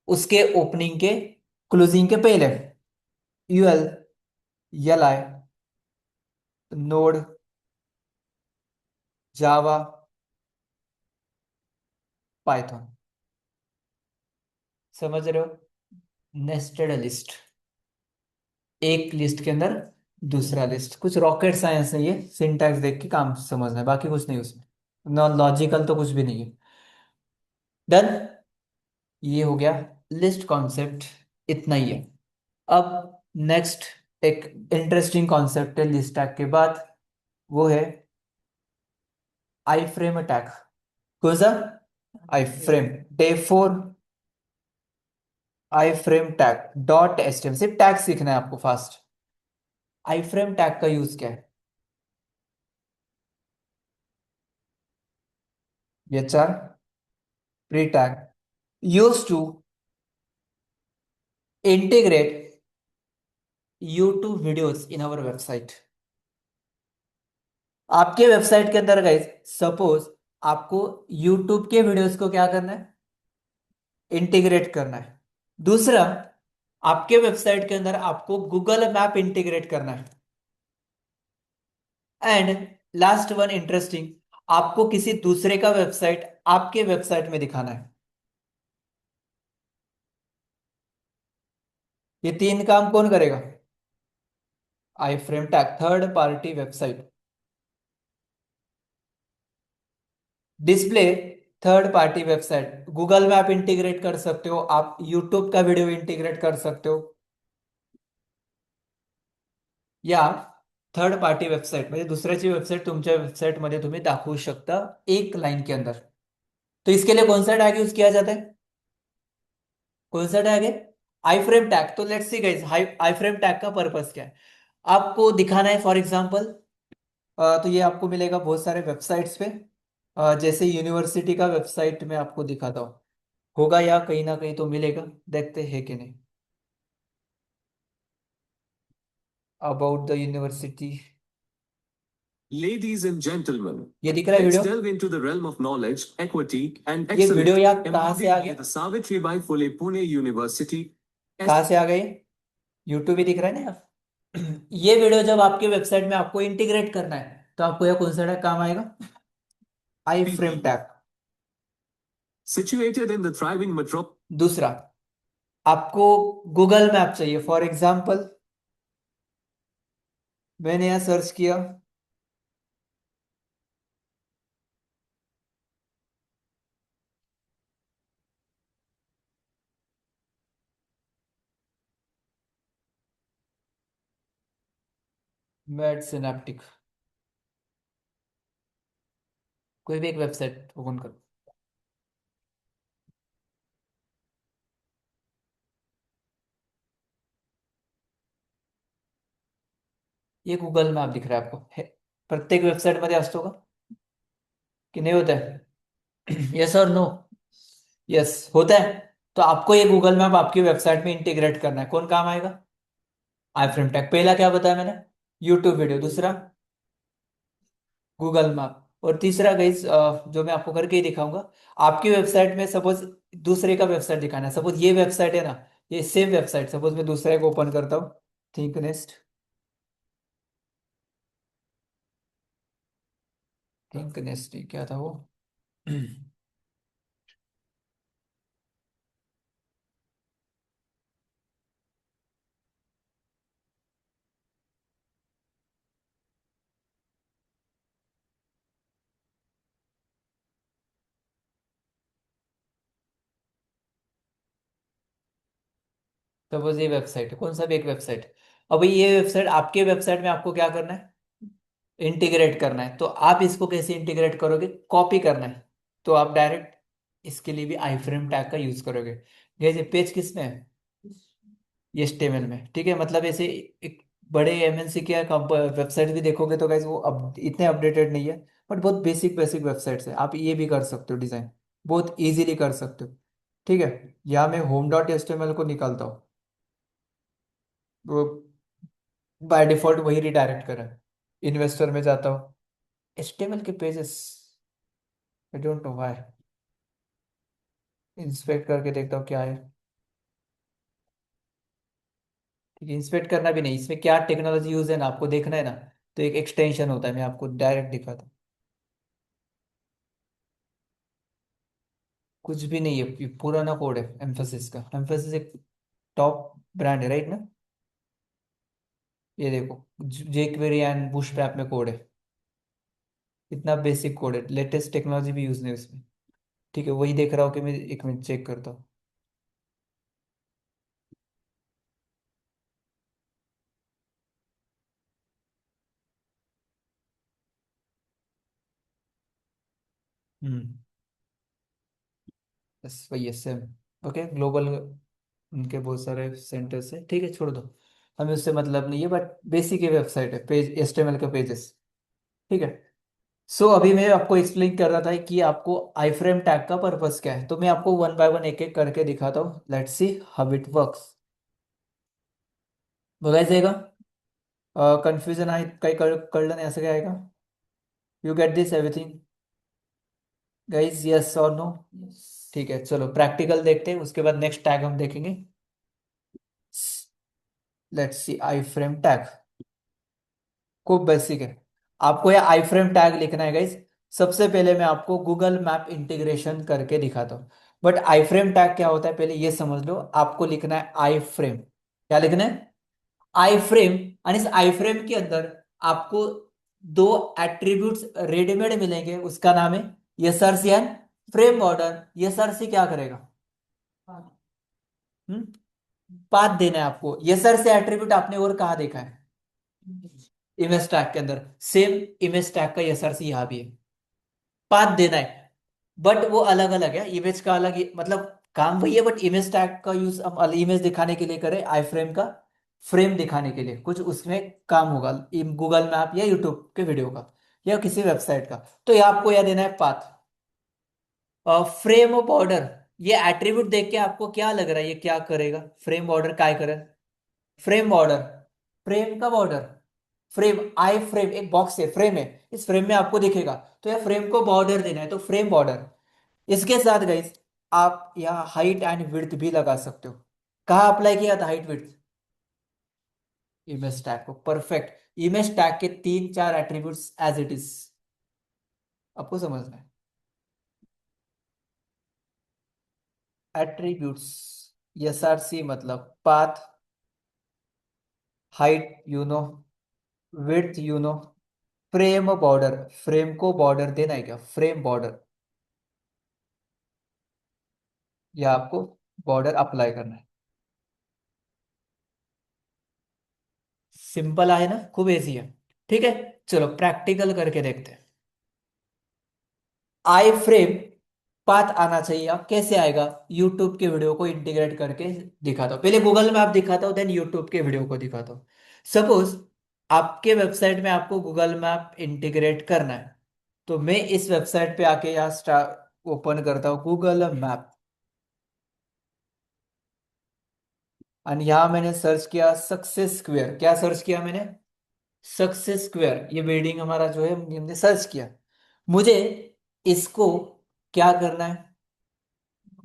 उसके ओपनिंग के क्लोजिंग के पहले UL, L I, node, Java, Python, समझ रहे हो, नेस्टेड लिस्ट। एक लिस्ट के अंदर दूसरा लिस्ट, कुछ रॉकेट साइंस नहीं है, सिंटैक्स देख के काम समझना है, बाकी कुछ नहीं उसमें, नॉ लॉजिकल तो कुछ भी नहीं है। डन, ये हो गया लिस्ट कॉन्सेप्ट, इतना ही है। अब नेक्स्ट एक इंटरेस्टिंग कॉन्सेप्ट है लिस्ट टैग के बाद, वो है आई फ्रेम अटैक। कौन सा, iframe, day four, iframe tag dot H T M, सिर्फ टैग सीखना है आपको फास्ट। आई फ्रेम टैग का यूज क्या है, H R pre tag, use to integrate YouTube videos in our website. आपके वेबसाइट के अंदर गाइस, सपोज आपको YouTube के वीडियोस को क्या करना है, इंटीग्रेट करना है। दूसरा, आपके वेबसाइट के अंदर आपको गूगल मैप इंटीग्रेट करना है। एंड लास्ट वन इंटरेस्टिंग, आपको किसी दूसरे का वेबसाइट आपके वेबसाइट में दिखाना है। ये तीन काम कौन करेगा, iframe tag, third party website. Display, third party website, Google map integrate कर सकते हो आप, यूट्यूब का वीडियो इंटीग्रेट कर सकते हो, या थर्ड पार्टी वेबसाइट म्हणजे दुसऱ्याची वेबसाईट तुमच्या वेबसाईटमध्ये तुम्ही दाखवू शकता एक लाइन के अंदर। तो इसके लिए कौन सा टैग यूज किया जाता है, कौन सा टैग है, आई फ्रेम टैग। तो let's see guys, I frame tag का पर्पस क्या है, आपको दिखाना है फॉर एग्जांपल, तो ये आपको मिलेगा बहुत सारे वेबसाइट्स पे। जैसे यूनिवर्सिटी का वेबसाइट में आपको दिखाता हूँ, होगा या कहीं ना कहीं तो मिलेगा, देखते हैं कि नहीं। About the university, Ladies and gentlemen, ये दिख रहा है let's video, delve into the realm of knowledge, equity, and ये वीडियो excellence यहाँ कहाँ से आ embodied गया, by the Savitribai Phule Pune University. कहाँ से आ गई, यूट्यूब ही दिख रहा है ना यहाँ। ये वीडियो जब आपके वेबसाइट में आपको इंटीग्रेट करना है, तो आपको यह कौन सा टैग काम आएगा, iframe tag. Situated in the thriving metro. दूसरा, आपको गूगल मैप चाहिए, फॉर एग्जांपल मैंने यहाँ सर्च किया मैड सिनेप्टिक, कोई भी एक वेबसाइट ओपन करो, ये गूगल मैप दिख रहा है आपको, प्रत्येक वेबसाइट मध्ये असतो का, कि नहीं होता है, यस और नो, यस होता है। तो आपको ये गूगल मैप आपकी वेबसाइट में इंटीग्रेट करना है, कौन काम आएगा, आई फ्रेम टैग पहला क्या बताया मैंने, यूट्यूब वीडियो, दूसरा गूगल मैप, और तीसरा गाइस जो मैं आपको करके ही दिखाऊंगा, आपकी वेबसाइट में सपोज दूसरे का वेबसाइट दिखाना है, सपोज ये वेबसाइट है ना, ये सेम वेबसाइट, सपोज मैं दूसरे को ओपन करता हूँ, थिंक नेस्ट, थिंक नेस्ट क्या था वो सपोज ये वेबसाइट है, कौन सा भी एक वेबसाइट, अब ये वेबसाइट, आपके वेबसाइट में आपको क्या करना है, इंटीग्रेट करना है, तो आप इसको कैसे इंटीग्रेट करोगे, कॉपी करना है, तो आप डायरेक्ट इसके लिए भी आई फ्रेम टैग का यूज करोगे। जैसे पेज किस में है, ये HTML में, ठीक है, मतलब ऐसे एक बड़े MNC के वेबसाइट भी देखोगे तो गाइस वो अब इतने अपडेटेड नहीं है, बट बहुत बेसिक बेसिक वेबसाइट्स है, आप ये भी कर सकते हो डिजाइन, बहुत इजीली कर सकते हो। ठीक है, यहाँ मैं home.html को निकालता हूँ, वो बाय डिफॉल्ट वही रिडायरेक्ट करा है, इन्वेस्टर में जाता हूँ, HTML के pages, I don't know why, inspect करके देखता हूँ क्या है, ठीक है, इंस्पेक्ट करना भी नहीं, इसमें क्या टेक्नोलॉजी यूज है ना, आपको देखना है ना, तो एक एक्सटेंशन होता है, मैं आपको डायरेक्ट दिखाता हूँ, कुछ भी नहीं है, ये पुराना कोड है एम्फोसिस का, एम्फोसिस एक टॉप ब्रांड है राइट ना, ये देखो, जेक्वेरी एंड बूटस्ट्रैप में कोड है, इतना बेसिक कोड है, लेटेस्ट टेक्नोलॉजी भी यूज नहीं उसमें, ठीक है, वही देख रहा हूँ कि मैं, एक मिनट चेक करता हूँ, हम्म, बस वही है सेम, ओके, ग्लोबल, उनके बहुत सारे सेंटर्स है, ठीक है, छोड़ दो, हमें उससे मतलब नहीं है, बट बेसिक ये वेबसाइट है, पेज HTML का पेजेस, ठीक है। सो अभी मैं आपको एक्सप्लेन कर रहा था कि आपको आई फ्रेम टैग का पर्पस क्या है, तो मैं आपको वन बाय वन एक एक करके दिखाता हूँ, let's see how it works, बताइए जाएगा, कंफ्यूजन आए कहीं कर लेना, ऐसे क्या आएगा, you get this everything guys, yes और नो, ठीक है, चलो प्रैक्टिकल देखते हैं, उसके बाद नेक्स्ट टैग हम देखेंगे, let's see I frame tag, खूब बेसिक है, आपको ये आई फ्रेम टैग लिखना है गाइज, सबसे पहले मैं आपको गूगल मैप इंटीग्रेशन करके दिखाता हूँ, बट आई फ्रेम टैग क्या होता है पहले ये समझ लो, आपको लिखना है आई फ्रेम, क्या लिखना है, आई फ्रेम, और इस आई फ्रेम के अंदर आपको दो एट्रीब्यूट्स रेडीमेड मिलेंगे, उसका नाम है यसर्सी एंड फ्रेम बॉर्डर, यसर्सी क्या करेगा, हम्म, पाथ देना है आपको, यसर से एट्रीब्यूट आपने और कहा देखा है, इमेज टैग के अंदर, सेम इमेज टैग का यसर यहाँ भी है, पाथ देना है, बट वो अलग अलग है, इमेज का अलग मतलब काम वही है, बट इमेज टैग का यूज हम इमेज दिखाने के लिए करें, आई फ्रेम का फ्रेम दिखाने के लिए कुछ उसमें काम होगा, गूगल मैप या यूट्यूब के वीडियो का या किसी वेबसाइट का, तो ये आपको यह देना है पाथ, फ्रेम बॉर्डर, ये एट्रीब्यूट देख के आपको क्या लग रहा है ये क्या करेगा, फ्रेम बॉर्डर काय करे, फ्रेम बॉर्डर, फ्रेम का बॉर्डर, फ्रेम आई फ्रेम एक बॉक्स है, फ्रेम है, इस फ्रेम में आपको दिखेगा, तो यह फ्रेम को बॉर्डर देना है, तो फ्रेम बॉर्डर, इसके साथ गाइस आप यहाँ हाइट एंड विड्थ भी लगा सकते हो, कहाँ अप्लाई किया था हाइट विड्थ, इमेज टैग को, परफेक्ट, इमेज टैग के तीन चार एट्रीब्यूट्स एज इट इज, आपको समझना है, एट्रीब्यूट्स, SRC मतलब path, height you know, width you know, frame border, frame को बॉर्डर देना है क्या, फ्रेम बॉर्डर, या आपको बॉर्डर अप्लाई करना है, सिंपल है ना, खूब इजी है, ठीक है, चलो प्रैक्टिकल करके देखते हैं, आई फ्रेम पाथ आना चाहिए, अब कैसे आएगा, यूट्यूब के वीडियो को इंटीग्रेट करके दिखाता हूँ, पहले गूगल मैप दिखाता हूँ, देन यूट्यूब के वीडियो को दिखाता हूँ, सपोज आपके वेबसाइट में आपको गूगल मैप इंटीग्रेट करना है, तो मैं इस वेबसाइट पे आके यहाँ स्टार्ट ओपन करता हूँ गूगल मैप, एंड यहाँ मैंने सर्च किया सक्सेस स्क्वायर। क्या सर्च किया मैंने? Success square. ये बिल्डिंग हमारा जो है हमने सर्च किया। मुझे इसको क्या करना है?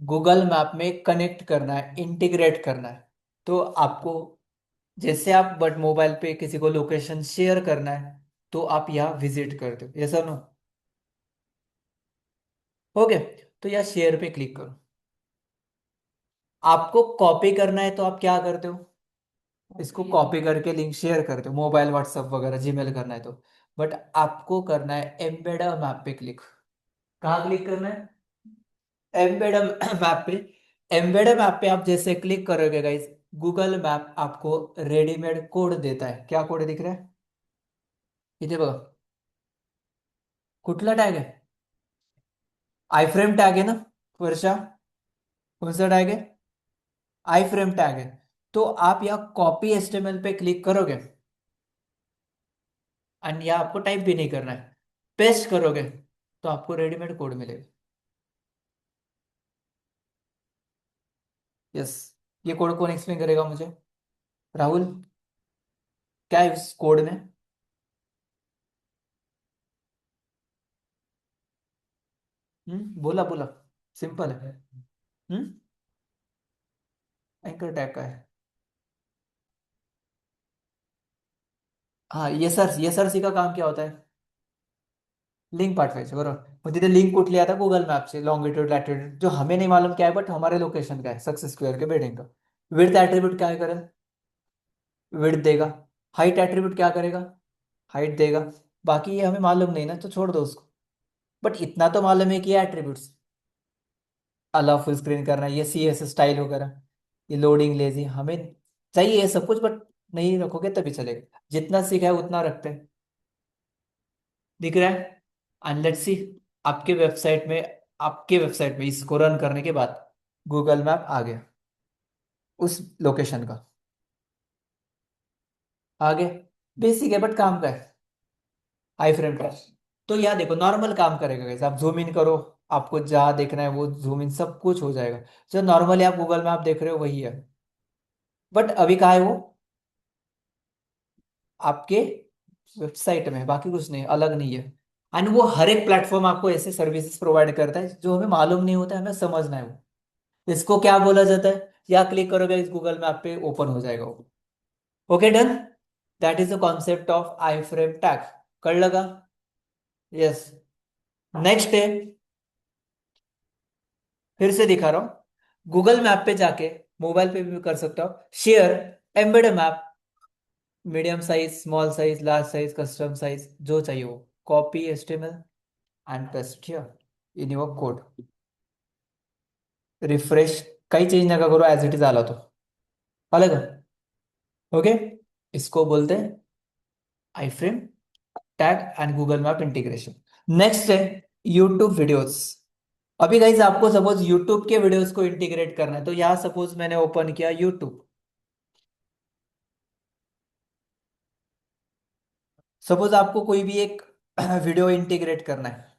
गूगल मैप में कनेक्ट करना है, इंटीग्रेट करना है। तो आपको जैसे आप बट मोबाइल पे किसी को लोकेशन शेयर करना है तो आप यहाँ विजिट करते हो, ये नो? हो गया। तो यहाँ शेयर पे क्लिक करो। आपको कॉपी करना है तो आप क्या करते हो? इसको कॉपी करके लिंक शेयर करते हो, मोबाइल व्हाट्सएप वगैरह जीमेल करना है तो। बट आपको करना है एम्बेड मैप पे क्लिक। कहाँ क्लिक करना है? एम्बेड मैप पे। एम्बेड मैप पे आप जैसे क्लिक करोगे गाइस, गूगल मैप आपको रेडीमेड कोड देता है। क्या कोड दिख रहा है? इथे बघा। कुठला टॅग आहे? आय फ्रेम टॅग आहे ना वर्षा? कौन सा टैग है? आई फ्रेम टैग है। तो आप यहाँ कॉपी एचटीएमएल पे क्लिक करोगे एंड यहाँ आपको टाइप भी नहीं करना है, पेस्ट करोगे तो आपको रेडीमेड कोड मिलेगा। यस। ये कोड कौन एक्सप्लेन करेगा मुझे? राहुल, क्या है इस कोड में? बोला बोला। सिंपल है। हम्म। एंकर टैग का है। हाँ, ये सर सी का काम क्या होता है? लिंक पाठवायचे बरोबर। मग तिथे लिंक कुठली आता गूगल मॅपची, लॉन्गिट्यूड लॅटिट्यूड, जो हमें नहीं मालूम क्या है बट हमारे लोकेशन का है, सक्सेस स्क्वायर के बिल्डिंग का। विड्थ एट्रीब्यूट क्या करें? विड्थ देगा। हाइट एट्रीब्यूट क्या करेगा? हाइट देगा। बाकी ये हमें मालूम नहीं ना, तो छोड़ दो उसको। बट इतना तो मालूम है कि ये एट्रीब्यूट्स अलाउ फुल स्क्रीन करना, ये सी एस स्टाइल वगैरह, ये लोडिंग लेजी हमें चाहिए ये सब कुछ, बट नहीं रखोगे तभी चलेगा। जितना सीखा है उतना रखते हैं। दिख रहा है? And let's see. आपके वेबसाइट में आपके वेबसाइट में इसको रन करने के बाद गूगल मैप आ गया उस लोकेशन का। आगे बेसिक है बट काम का है। आई फ्रेम का। तो यहाँ देखो नॉर्मल काम करेगा कैसे, आप जूम इन करो, आपको जहाँ देखना है वो जूम इन सब कुछ हो जाएगा। जो नॉर्मली आप गूगल मैप देख रहे हो वही है। बट अभी कहाँ है वो? आपके वेबसाइट में, बाकी कुछ नहीं, अलग नहीं है। एंड वो हर एक प्लेटफॉर्म आपको ऐसे सर्विसेज प्रोवाइड करता है जो हमें मालूम नहीं होता है, हमें समझना है वो। इसको क्या बोला जाता है? या क्लिक करोगे इस गूगल मैप पे ओपन हो जाएगा वो। Okay done. That is the concept of iframe tag. कर लगा? यस। नेक्स्ट है, फिर से दिखा रहा हूं, गूगल मैप पे जाके मोबाइल पे भी कर सकता हो share embed map, medium size, small size, large size, custom size, जो चाहिए वो। Copy HTML and paste here in your code. Refresh, काही चेंज नका करू, ऍज इट इज आला तो। आलं का? ओके। इसको बोलते हैं iframe tag and Google map integration. Next है यूट्यूब वीडियोस। अभी गाइज आपको सपोज यूट्यूब के वीडियोस को इंटीग्रेट करना है, तो यहाँ सपोज मैंने ओपन किया यूट्यूब। सपोज आपको कोई भी एक वीडियो इंटीग्रेट करना है।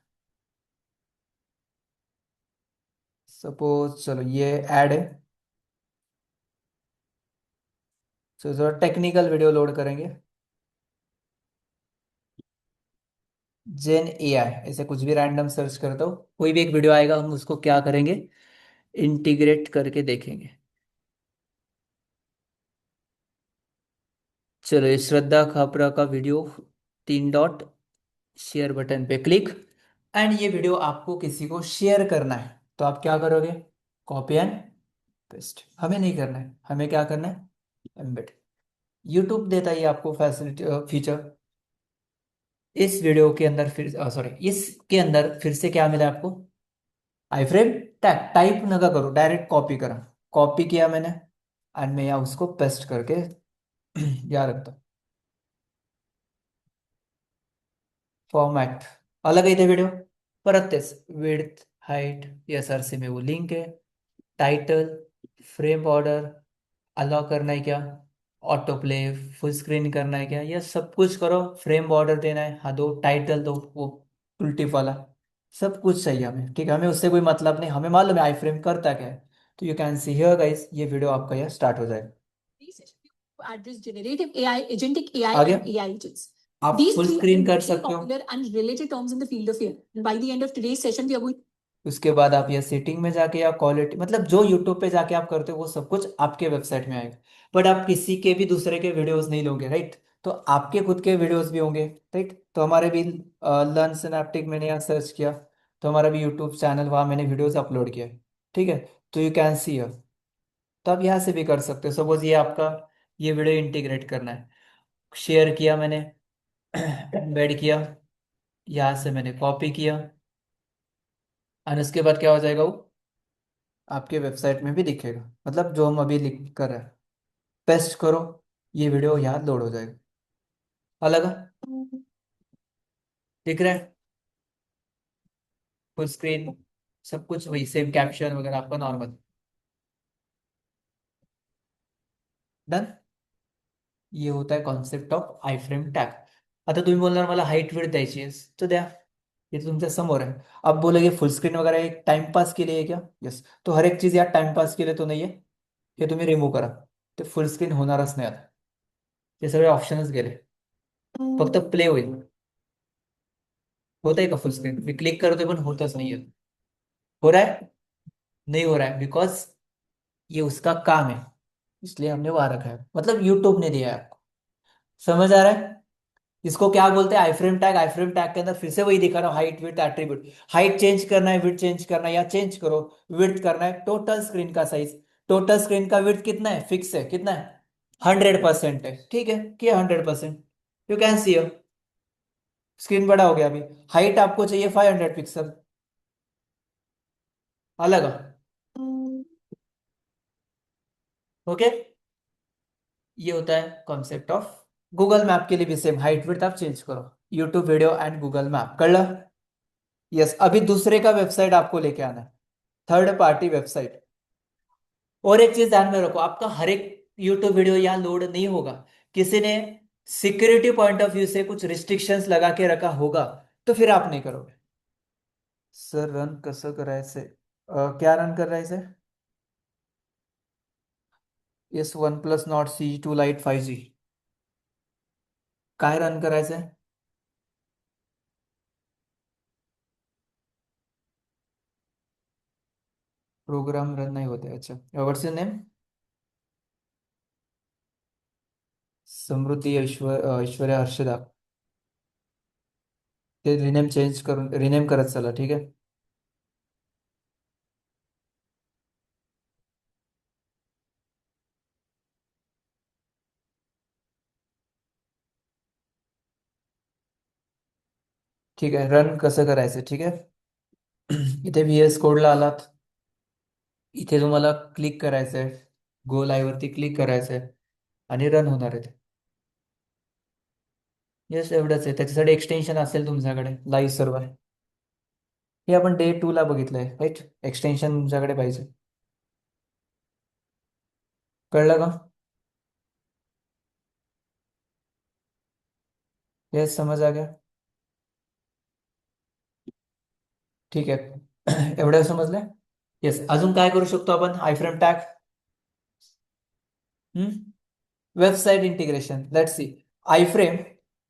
सपोज चलो ये ऐड है। तो टेक्निकल वीडियो लोड करेंगे। जेन एआई ऐसे कुछ भी रैंडम सर्च करता हो, कोई भी एक वीडियो आएगा, हम उसको क्या करेंगे? इंटीग्रेट करके देखेंगे। चलो ये श्रद्धा खापरा का वीडियो, 3 डॉट, शेयर बटन पे क्लिक। एंड ये वीडियो आपको किसी को शेयर करना है तो आप क्या करोगे? Copy and paste. हमें नहीं करना है, हमें क्या करना है? एम्बेड। यूट्यूब देता है ये आपको फैसिलिटी, फीचर। इस वीडियो के अंदर फिर सॉरी इसके अंदर फिर से क्या मिला आपको? आई फ्रेम टैग। टाइप नका करो, डायरेक्ट कॉपी करा। कॉपी किया मैंने एंड मैं यहाँ उसको पेस्ट करके यहाँ रखता हूँ। फॉर्मॅट अलग आहे ते व्हिडिओ, परत तेच विड्थ हाइट, एसआरसी में वो लिंक है, टाइटल, फ्रेम बॉर्डर, अलाउ करना है क्या, ऑटो प्ले, फुल स्क्रीन करना है क्या, ये सब कुछ करो। फ्रेम बॉर्डर देना है, हाँ दो, टाइटल दो वो उल्टी वाला, सब कुछ चाहिए हमें। ठीक है, हमें उससे कोई मतलब नहीं, हमें मालूम है आई फ्रेम करता क्या है। तो you can see here guys, ये वीडियो आपका यहाँ स्टार्ट हो जाएगा। Address generative AI, agentic AI, आ गया? and AI agents. आप These full three are screen कर very सकते हो। popular and related terms in the field of AI. And by the end of today's session, we are going. उसके बाद आप या सेटिंग में जाके या क्वालिटी, मतलब जो यूट्यूब पे जाके आप करते हो वो सब कुछ आपके वेबसाइट में आएगा। बट आप किसी के भी दूसरे के वीडियोस नहीं लोगे, राइट? तो आपके खुद के वीडियोस भी होंगे, राइट? तो हमारे भी लर्न सिनेप्टिक मैंने यहाँ सर्च किया, तो हमारा भी यूट्यूब चैनल, वहाँ मैंने वीडियोस अपलोड किया है, ठीक है? तो यू कैन सी। तो आप यहाँ से भी कर सकते हो। सपोज ये आपका ये वीडियो इंटीग्रेट करना है, शेयर किया मैंने, एम्बेड किया, यहाँ से मैंने कॉपी किया, और उसके बाद क्या हो जाएगा, वो आपके वेबसाइट में भी दिखेगा। मतलब जो हम अभी लिख कर रहे हैं, पेस्ट करो, ये वीडियो यहाँ लोड हो जाएगा। अलग दिख रहा है, फुल स्क्रीन, सब कुछ वही सेम, कैप्शन वगैरह आपका नॉर्मल। डन। ये होता है concept of I frame tag. आता तुम्ही बोलणार मला हाईट विड्थ द्यायची आहे, तो द्या, ये तो तुमच्या समोर आहे। अब बोलेगे फुल स्क्रीन वगैरह एक टाइम पास के लिए है क्या? यस। तो हर एक चीज यार टाइम पास के लिए तो नाही आहे, हे तुम्ही रिमूव्ह करा, ते फुल स्क्रीन होणारच नाही आता, ते सगळे ऑप्शनच गेले, फक्त प्ले होईल। होता है का फुल स्क्रीन? मैं क्लिक करते पण होतच नाहीये। हो रहा है? नहीं हो रहा है, बिकॉज ये उसका काम है, इसलिए हमने वहां रखा है, मतलब यूट्यूब ने दिया है आपको। समझ आ रहा है? इसको क्या बोलते हैं? आईफ्रेम टैग। आईफ्रेम टैग के अंदर फिर से वही दिखा रहा हूँ, height width attribute. Height change करना है, विड्थ चेंज करना है, या चेंज करो। विड्थ करना है टोटल स्क्रीन का साइज, टोटल स्क्रीन का विड्थ कितना है? फिक्स है, कितना है? 100% है, ठीक है, किया 100%। यू कैन सी, स्क्रीन बड़ा हो गया अभी। हाइट आपको चाहिए 500 पिक्सल, अलग। ओके, ये होता है कॉन्सेप्ट ऑफ। गूगल मैप के लिए भी सेम, हाइट विड्थ आप चेंज करो, YouTube video and Google map कर लो। यस, अभी दूसरे का वेबसाइट आपको लेके आना है, थर्ड पार्टी वेबसाइट। और एक चीज ध्यान में रखो, आपका हर एक यूट्यूब वीडियो यहाँ लोड नहीं होगा, किसी ने सिक्योरिटी पॉइंट ऑफ व्यू से कुछ रिस्ट्रिक्शंस लगा के रखा होगा, तो फिर आप नहीं करोगे। सर रन कसं करायचंय? क्या रन कर रहा है इसे? S one plus not C2 light 5G, काय रन करायचंय? प्रोग्राम रन नहीं होते, अच्छा। What's your name? समृद्धी ऐश्वर्या हर्षदा। ते रिनेम चेंज करून रिनेम करत चला, ठीक आहे? ठीक आहे, रन कसं करायचं, ठीक आहे? इथे VS कोडला आलात, इथे तुम्हाला क्लिक करायचं आहे, गो लाईव्ह वरती क्लिक करायचं आहे, आणि रन होणार आहे ते। येस, एवढंच आहे, त्याच्यासाठी एक्सटेन्शन असेल तुमच्याकडे, लाईव्ह सर्व्हर। हे आपण डे 2 ला बघितलंय, राईट? एक्सटेन्शन तुमच्याकडे पाहिजे, कळलं का? येस, समज आ गया? ठीक आहे, एवढं समजलंय? येस, अजून काय करू शकतो आपण iframe tag? Website integration, let's see. Iframe,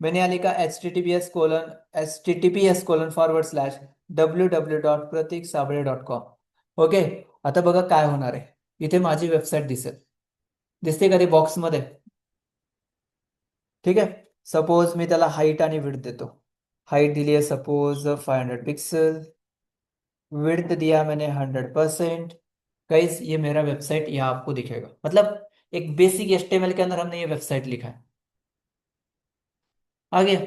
मैंने यहाँ लिखा https://www.pratiksabre.com। ओके, आता बघा काय होणार आहे, इथे माझी वेबसाईट दिसेल, दिसते का ती बॉक्समध्ये? ठीक आहे, सपोज मी त्याला हाईट आणि विड्थ देतो। हाईट दिली है सपोज 500 पिक्सल, विड्थ दिया मैंने 100%। गाइस, ये मेरा वेबसाइट यहाँ आपको दिखेगा, मतलब एक बेसिक HTML के अंदर हमने ये वेबसाइट लिखा है। आ गया,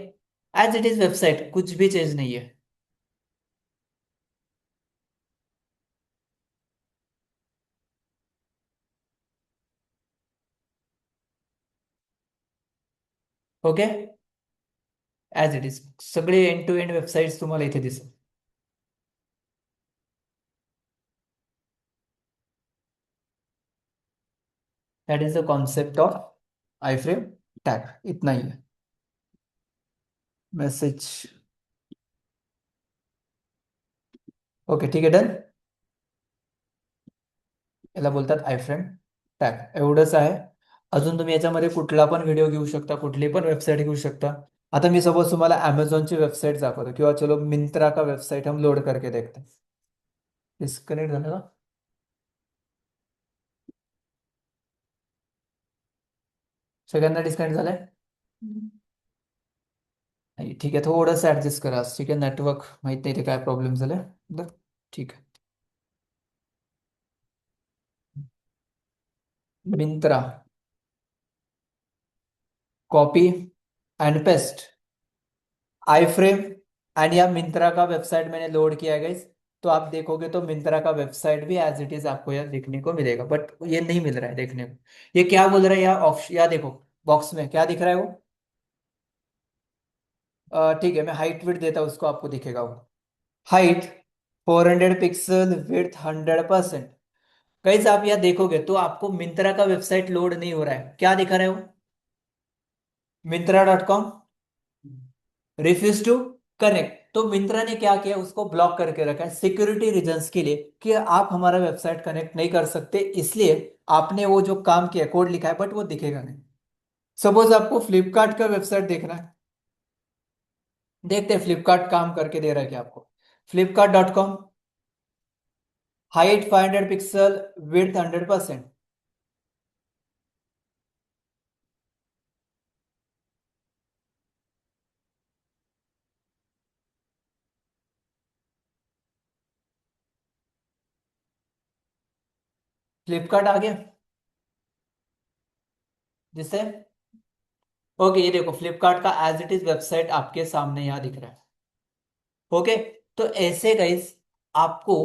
एज इट इज वेबसाइट, कुछ भी चेंज नहीं है। ओके, ॲज इट इज सगळे एंड टू एंड वेबसाईट्स तुम्हाला इथे दिसेल। That is the concept of iframe tag, इतना ही है। मेसेज, ओके, ठीक आहे, डन। याला बोलतात आयफ्रेम टॅग, एवढंच आहे। अजून तुम्ही याच्यामध्ये कुठला पण व्हिडिओ घेऊ शकता, कुठली पण वेबसाईट घेऊ शकता. आता मी सपोज तुम्हाला अमेझॉनची वेबसाईट दाखवतो किंवा चलो मिंत्रा का वेबसाइट हम लोड करके देखते हैं. डिस्कनेक्ट झालं का? सगळ्यांना डिस्कनेक्ट झालंय? नाही, ठीक आहे, थोडंसं ऍडजस्ट करा. ठीक आहे, नेटवर्क माहित नाही ते काय प्रॉब्लेम झाले. बरं, ठीक आहे. Myntra, copy and paste, I frame and या मिंत्रा का वेबसाइट मैंने लोड किया है गाइस. तो आप देखोगे तो मिंत्रा का वेबसाइट भी एज इट इज आपको यहाँ देखने को मिलेगा, बट ये नहीं मिल रहा है देखने को. ये क्या बोल रहा है यहाँ ऑप्शन, या देखो बॉक्स में क्या दिख रहा है वो. ठीक है, मैं हाइट विड्थ देता हूँ उसको, आपको दिखेगा वो. Height 400 pixel, width 100%. गाइस आप यहाँ देखोगे तो आपको मिंत्रा का वेबसाइट लोड नहीं हो रहा है. क्या दिखा रहा है वो? Myntra.com refuse to connect. तो मिंत्रा ने क्या किया, उसको ब्लॉक करके रखा है सिक्योरिटी रीजंस के लिए कि आप हमारा वेबसाइट कनेक्ट नहीं कर सकते, इसलिए आपने वो जो काम किया कोड लिखा है बट वो दिखेगा नहीं. सपोज आपको फ्लिपकार्ट का वेबसाइट देखना है, देखते हैं फ्लिपकार्ट काम करके दे रहा है क्या आपको. Flipkart.com, height 500 pixel, width 100%. Flipkart आ गया जिससे. ओके, ये देखो फ्लिपकार्ट का एज इट इज वेबसाइट आपके सामने यहाँ दिख रहा है. ओके, तो ऐसे गाइस आपको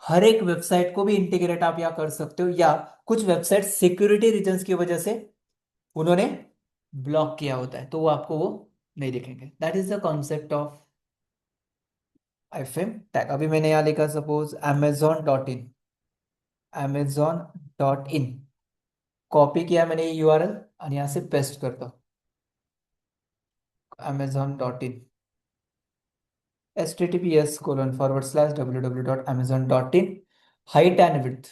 हर एक वेबसाइट को भी इंटीग्रेट आप यहाँ कर सकते हो, या कुछ वेबसाइट सिक्योरिटी रीजंस की वजह से उन्होंने ब्लॉक किया होता है तो वो आपको वो नहीं दिखेंगे. That is the concept of iframe tag. अभी मैंने यहाँ लिखा सपोज amazon.in, amazon.in कॉपी किया मैंने ये यूआरएल और यहाँ से पेस्ट करता हूँ. amazon.in https://www.amazon.in height and width.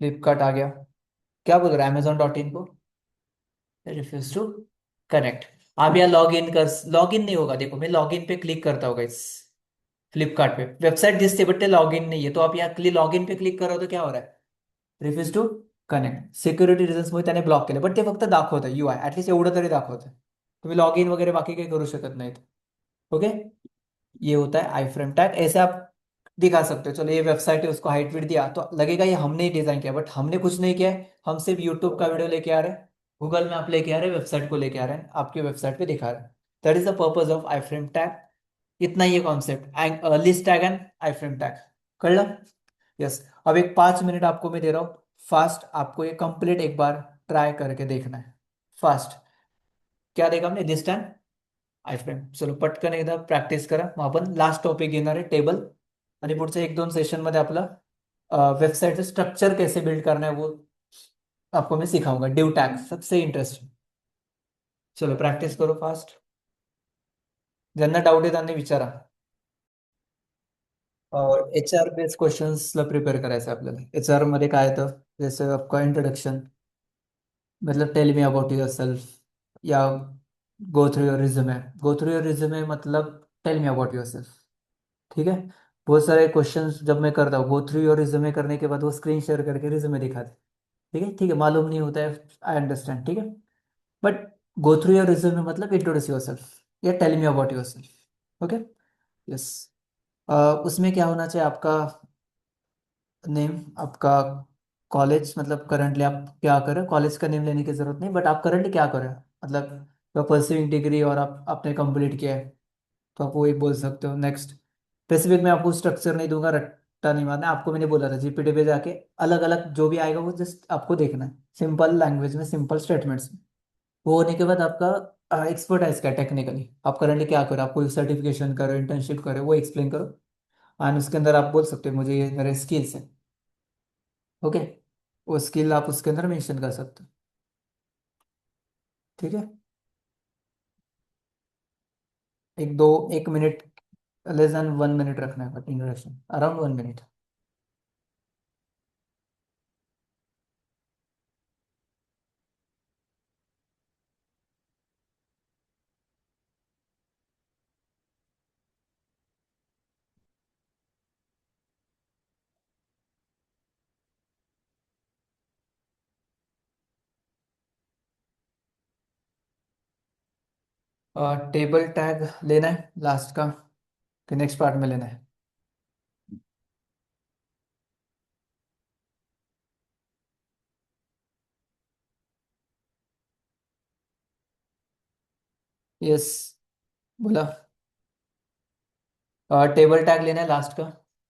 Flipkart आ गया. क्या बोल रहा है amazon.in को? Refused to connect. आप यहाँ लॉग इन कर, लॉग इन नहीं होगा. देखो मैं लॉग इन पे क्लिक करता होगा इस फ्लिपकार्ट पे, वेबसाइट दिसते बट लॉग इन नहीं है. तो आप यहाँ लॉग इन पे क्लिक करो तो क्या हो रहा है? Refuse to connect. सिक्युरिटी रिझन्समुळे त्याने ब्लॉक केलं, बट ते फक्त दाखवतं UI, ऍटलीस्ट एवढं तरी दाखवतं. तुम्ही लॉग इन वगैरे बाकी काही करू शकत नाहीत. ओके, ये होता है आई फ्रेम टैग. ऐसे आप दिखा सकते हो. चलो ये वेबसाइट है, उसको हाइट विड्थ दिया तो लगेगा ये हमने ही डिजाइन किया, बट हमने कुछ नहीं किया है. हम सिर्फ यूट्यूब का वीडियो लेके आ रहे हैं, गूगल में आप लेके आ रहे हैं, वेबसाइट को लेके आ रहे हैं, आपकी वेबसाइट पे दिखा रहे हैं. That is the purpose of iframe tag. इतना ही concept list tag and iframe tag. कळलं? यस. अब एक 5 मिनट आपको मैं दे रहा हूँ फास्ट. आपको ये कंप्लीट एक बार ट्राय करके देखना है फास्ट. क्या देखा हमने? List and I frame. चलो पटकन एकदा प्रॅक्टिस करा, मग आपण लास्ट टॉपिक घेणार आहे टेबल. आणि पुढच्या 1-2 सेशन मध्ये आपला वेबसाइटचं स्ट्रक्चर कैसे बिल्ड करना है वो आपको मैं सिखाऊंगा. डिव टैग सबसे इंटरेस्टिंग. चलो प्रॅक्टिस करो फास्ट. ज्यांना डाऊट आहे त्यांनी विचारा. और HR बेस्ड क्वेश्चन्सला प्रिपेअर करायचं आहे आपल्याला. HR मध्ये काय येतं, जसं आपका इंट्रोडक्शन, मतलब tell me about yourself, या go through your resume. Go through your resume मतलब tell me about yourself. ठीक है. बहुत सारे क्वेश्चंस जब मैं करता हूँ, गो थ्रू योर रिज्यूमे करने के बाद वो स्क्रीन शेयर करके रिज्यूमे दिखाते. ठीक है, ठीक है, मालूम नहीं होता है, आई अंडरस्टैंड. ठीक है, but go through your resume मतलब इंट्रोड्यूस योर सेल्फ या tell me about yourself. Okay. Yes. उसमें क्या होना चाहिए आपका नेम, आपका कॉलेज, मतलब करंटली आप क्या कर रहे हो. कॉलेज का नेम लेने की जरूरत नहीं, बट आप करंटली क्या कर रहे हो, मतलब परस्यूइंग डिग्री और आप आपने कंप्लीट किया है तो आप वो एक बोल सकते हो. नेक्स्ट, स्पेसिफिक मैं आपको स्ट्रक्चर नहीं दूंगा, रट्टा नहीं मारना है. आपको मैंने बोला था जीपीटी पे जाके अलग अलग जो भी आएगा वो जस्ट आपको देखना है सिंपल लैंग्वेज में, सिंपल स्टेटमेंट्स में. वो होने के बाद आपका एक्सपर्टाइज क्या टेक्निकली, आप करंटली क्या करो, आप कोई सर्टिफिकेशन करो, इंटर्नशिप करो, वो एक्सप्लेन करो. एंड उसके अंदर आप बोल सकते हो मुझे ये मेरे स्किल्स हैं. ओके, वो स्किल आप उसके अंदर मेंशन कर सकते हो. ठीक है, एक मिनट, लेस देन 1 मिनट रखना है introduction, around 1 minute. Table tag लेना है लास्ट का कि नेक्स्ट पार्ट में लेना है? यस, बोला। टेबल टैग लेना है लास्ट का।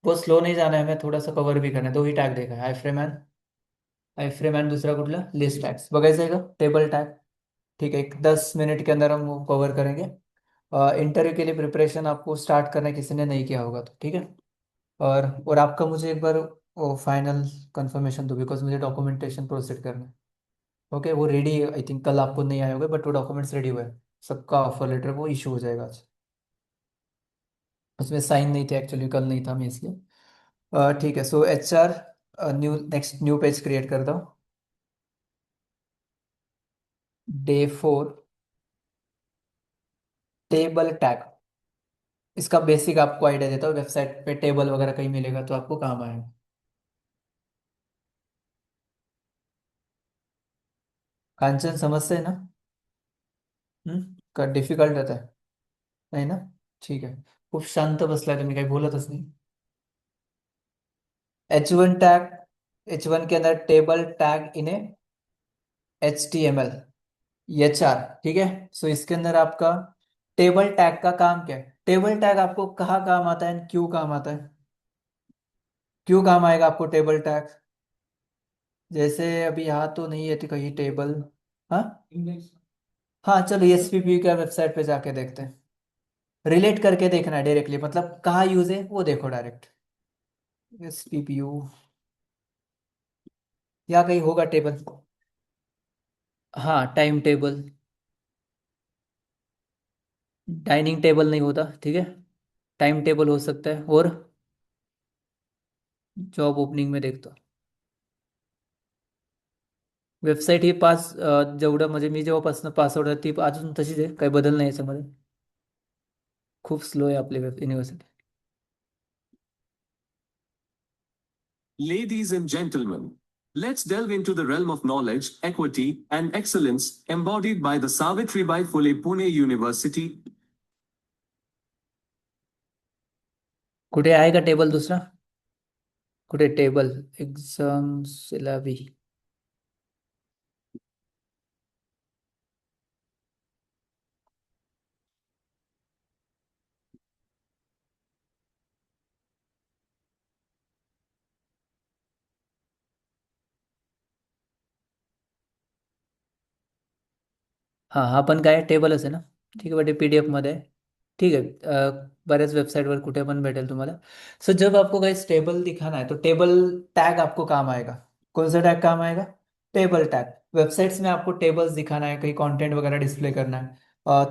वो स्लो नहीं जाना है, हमें थोड़ा सा कवर भी करना है। दो ही टैग देखा है, आई फ्रेम एंड दूसरा कुठला लिस्ट टैग्स बघायचं आहे का टेबल टैग? ठीक है, 10 मिनट के अंदर हम वो कवर करेंगे। इंटरव्यू के लिए प्रिपरेशन आपको स्टार्ट करना है, किसी ने नहीं किया होगा तो ठीक है। और आपका मुझे एक बार वो फाइनल कंफर्मेशन दो, बिकॉज मुझे डॉक्यूमेंटेशन प्रोसीड करना है। ओके, वो रेडी, आई थिंक कल आपको नहीं आए होंगे, बट वो डॉक्यूमेंट्स रेडी हुए हैं सबका। ऑफर लेटर वो इशू हो जाएगा आज। उसमें साइन नहीं थे एक्चुअली, कल नहीं था मैं इसलिए। ठीक है, सो HR, न्यू पेज क्रिएट कर दो। Day 4, table tag. इसका बेसिक आपको आइडिया देता हूँ, वेबसाइट पे टेबल वगैरह कहीं मिलेगा तो आपको काम आएगा। कांचन समझते हैं ना? का डिफिकल्ट रहता है? नाही ना? ठीक आहे, खूप शांत बसलाय तुम्ही, काही बोलतच नाही। H1 टैग, H1 के अंदर table tag in HTML, HR। ठीक है, सो इसके अंदर आपका टेबल टैग का काम क्या है? टेबल टैग आपको कहाँ काम आता है, क्यों काम आता है? क्यों काम आएगा आपको टेबल टैग? जैसे अभी यहाँ तो नहीं है तो कहीं टेबल। हाँ, हाँ चलो SPPU का वेबसाइट पे जाके देखते हैं। रिलेट करके देखना है डायरेक्टली, मतलब कहाँ यूज है वो देखो डायरेक्ट। SPPU, या कहीं होगा टेबल। हाँ, टाइम टेबल। डाइनिंग टेबल नहीं होता, ठीक है। टाइम टेबल हो सकता है, और जॉब ओपनिंग में देखतो। वेबसाईट ही जेवढं म्हणजे मी जेव्हापासून पासवर्ड ती अजून तशीच आहे, काही बदल नाही याच्यामध्ये। खूप स्लो आहे आपली web university. Ladies and gentlemen, let's delve into the realm of knowledge, equity, and excellence embodied by the Savitribai Phule Pune University. कुठे आहे का टेबल दुसरा? कुठे टेबल एक्झाम सिलाबी? हां, हा पण काय टेबलच आहे ना? ठीक आहे, बट PDF मध्ये आहे। ठीक है, बऱ्याच वेबसाइटवर कुठे पण भेटेल तुम्हाला। सो जब आपको कहीं टेबल दिखाना है तो टेबल टैग आपको काम आएगा। कौन सा टैग काम आएगा? Table tag. वेबसाइट्स में आपको टेबल्स दिखाना है, कहीं कंटेंट वगैरह डिस्प्ले करना है,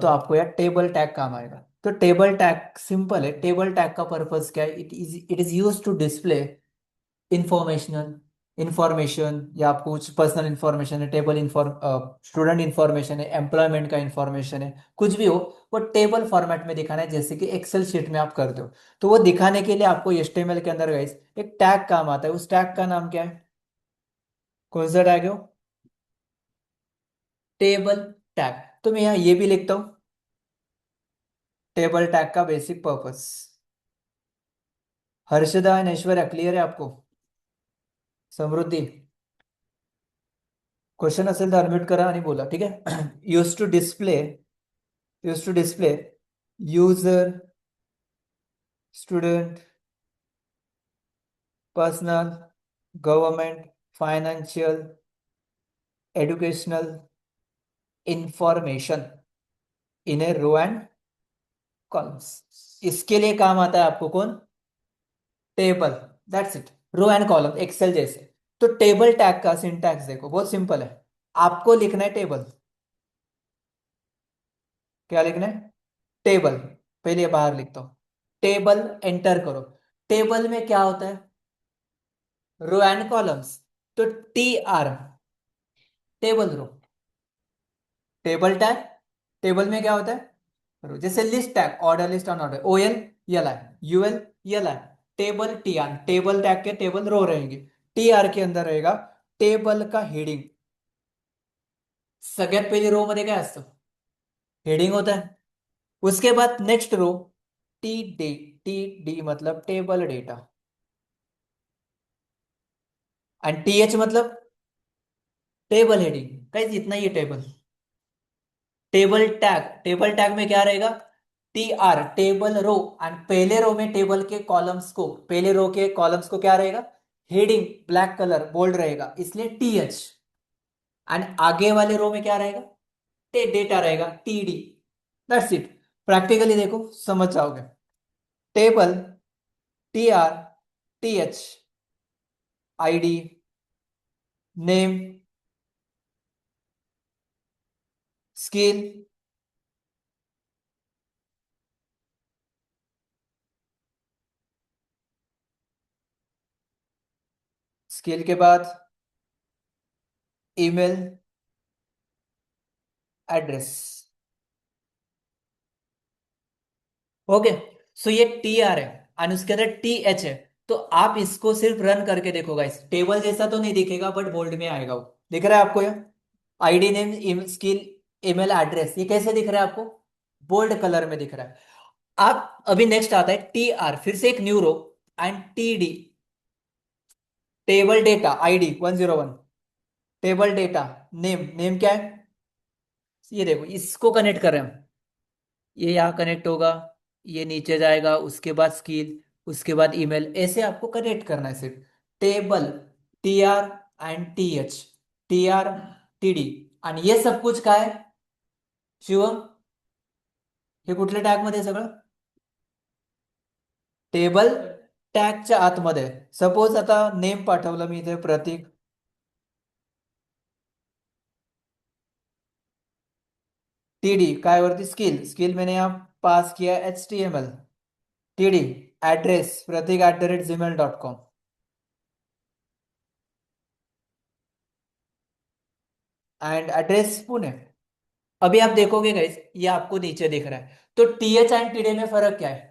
तो आपको यार टेबल टैग काम आएगा। तो टेबल टैग सिंपल है। टेबल टैग का पर्पस क्या है? It is use to display informational information, या आपको कुछ पर्सनल इंफॉर्मेशन है, टेबल इंफॉर्म स्टूडेंट इंफॉर्मेशन है, एम्प्लॉयमेंट का इंफॉर्मेशन है, कुछ भी हो, वो टेबल फॉर्मेट में दिखाना है, जैसे कि एक्सेल शीट में आप करते हो। तो वो दिखाने के लिए आपको HTML के अंदर गाइस एक टैग काम आता है। उस टैग का नाम क्या है? कौन सा टैग है वो? Table tag. तो मैं यहाँ ये भी लिखता हूँ, टेबल टैग का basic purpose. Harshada and Aishwarya, clear है आपको? समृद्धि, क्वेश्चन असेल तर अनम्यूट करा आणि बोला, ठीक है। Use to display user, student, personal, government, financial, educational information in a row and columns. इसके लिए काम आता है आपको कौन? Table. That's it, row and column, Excel जैसे। तो टेबल टैग का सिंटैक्स देखो, बहुत सिंपल है। आपको लिखना है टेबल, क्या लिखना है? टेबल। पहले बाहर लिखता हूं, टेबल एंटर करो। टेबल में क्या होता है? Row and columns. तो T R, table row. Table tag, table में क्या होता है? रो। जैसे list tag, order list unordered, O L L है, यू एल यल है। Table T R, table tag के टेबल रो रहेंगे। टी आर के अंदर रहेगा टेबल का हेडिंग। सगळ्यात पहली रो मध्ये काय असतं? हेडिंग होता है। उसके बाद next row T D, T D मतलब table data, and T H मतलब टेबल हेडिंग। गाइस इतना ही है table. Table tag, table tag में क्या रहेगा? T R, table row, and पहले रो में टेबल के कॉलम्स को, पहले रो के कॉलम्स को क्या रहेगा? हेडिंग, ब्लैक कलर बोल्ड रहेगा, इसलिए टी एच। एंड आगे वाले रो में क्या रहेगा? डेटा रहेगा, T D. That's it. Practically देखो समझ जाओगे। Table, T are, T H, ID, name, skill, skill के बाद ईमेल एड्रेस। ओके। सो ये टी आर है और उसके अंदर टी एच है। तो आप इसको सिर्फ रन करके देखो गाइस, टेबल जैसा तो नहीं दिखेगा बट बोल्ड में आएगा वो। दिख रहा है आपको ये? ID, name, skill, email address, ये कैसे दिख रहा है आपको? बोल्ड कलर में दिख रहा है। आप अभी नेक्स्ट आता है टी आर, फिर से एक new row, and T D, table data ID 101, table data name, name क्या है? ये देखो इसको कनेक्ट कर रहे हैं हम। ये यहाँ कनेक्ट होगा, ये नीचे जाएगा, उसके बाद स्किल, उसके बाद ईमेल, ऐसे आपको कनेक्ट करना है सिर्फ। Table, T are and T H, T R, T D, आणि ये सब कुछ काय आहे? शिवम, हे कुठल्या टॅग मध्ये आहे सगळं? टेबल टॅगच्या आतमध्ये। सपोज आता नेम पाठवलं मी इथे प्रतीक, टी डी काय वरती स्किल, स्किल मैंने यहाँ पास किया H T M L, T D address pratik@gmail.com, and address Pune. अभी आप देखोगे गाइस ये आपको नीचे दिख रहा है। तो टीएच एंड टीडे में फर्क क्या है?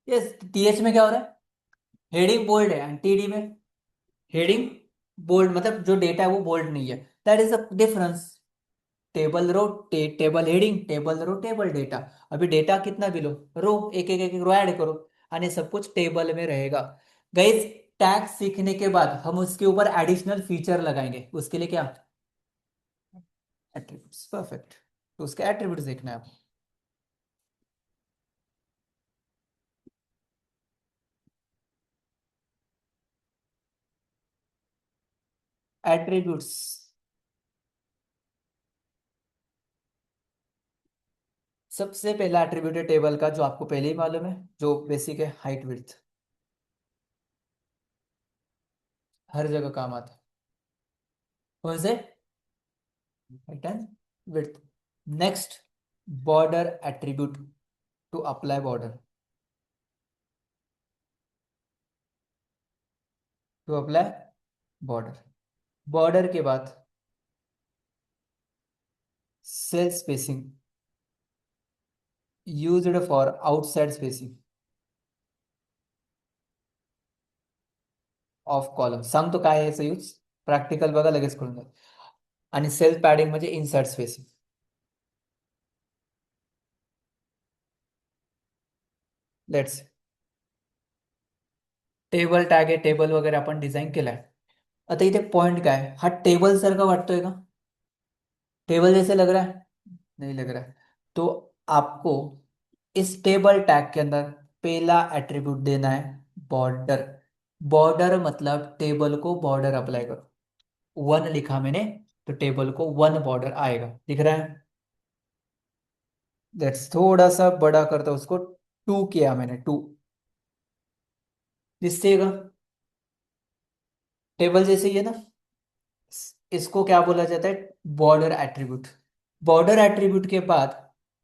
यस, टीएच में क्या हो रहा है? हेडिंग बोल्ड है, एंड टीडी में हेडिंग बोल्ड, मतलब जो डेटा है वो बोल्ड नहीं है। That is the difference. Table row, table heading, table row, table data. अभी डेटा कितना भी लो, रो एक रो ऐड करो, और ये सब कुछ टेबल में रहेगा। गाइस टैग सीखने के बाद हम उसके ऊपर एडिशनल फीचर लगाएंगे, उसके लिए क्या? एट्रीब्यूट्स। परफेक्ट। तो उसके एट्रीब्यूट्स देखना है आपको। एट्रीब्यूट्स, सबसे पहला एट्रीब्यूट है टेबल का, जो आपको पहले ही मालूम है, जो बेसिक है, हाइट विड्थ। हर जगह काम आता है। कौन से? Height and width. Next, border attribute, to apply border, to apply border. Border के बाद cell spacing, used for outside spacing of column. सांगतो काय आहे याचा यूज, प्रॅक्टिकल बघा लगेच कळून जाईल। आणि सेल पॅडिंग म्हणजे inside spacing. Let's, table tag आहे, टेबल वगैरे आपण डिझाईन केलाय। आता इथे पॉइंट काय आहे? हा टेबल सारखा वाटतोय का? टेबल जैसे लग रहा है? नहीं लग रहा है। तो आपको इस टेबल टैग के अंदर पहला एट्रीब्यूट देना है बॉर्डर। बॉर्डर मतलब टेबल को बॉर्डर अप्लाई करो। वन लिखा मैंने, तो टेबल को वन बॉर्डर आएगा, दिख रहा है? लेट्स थोड़ा सा बड़ा करता हूं उसको, टू किया मैंने, टू। जिससे टेबल जैसे ही है ना, इसको क्या बोला जाता है? Border attribute. बॉर्डर एट्रीब्यूट के बाद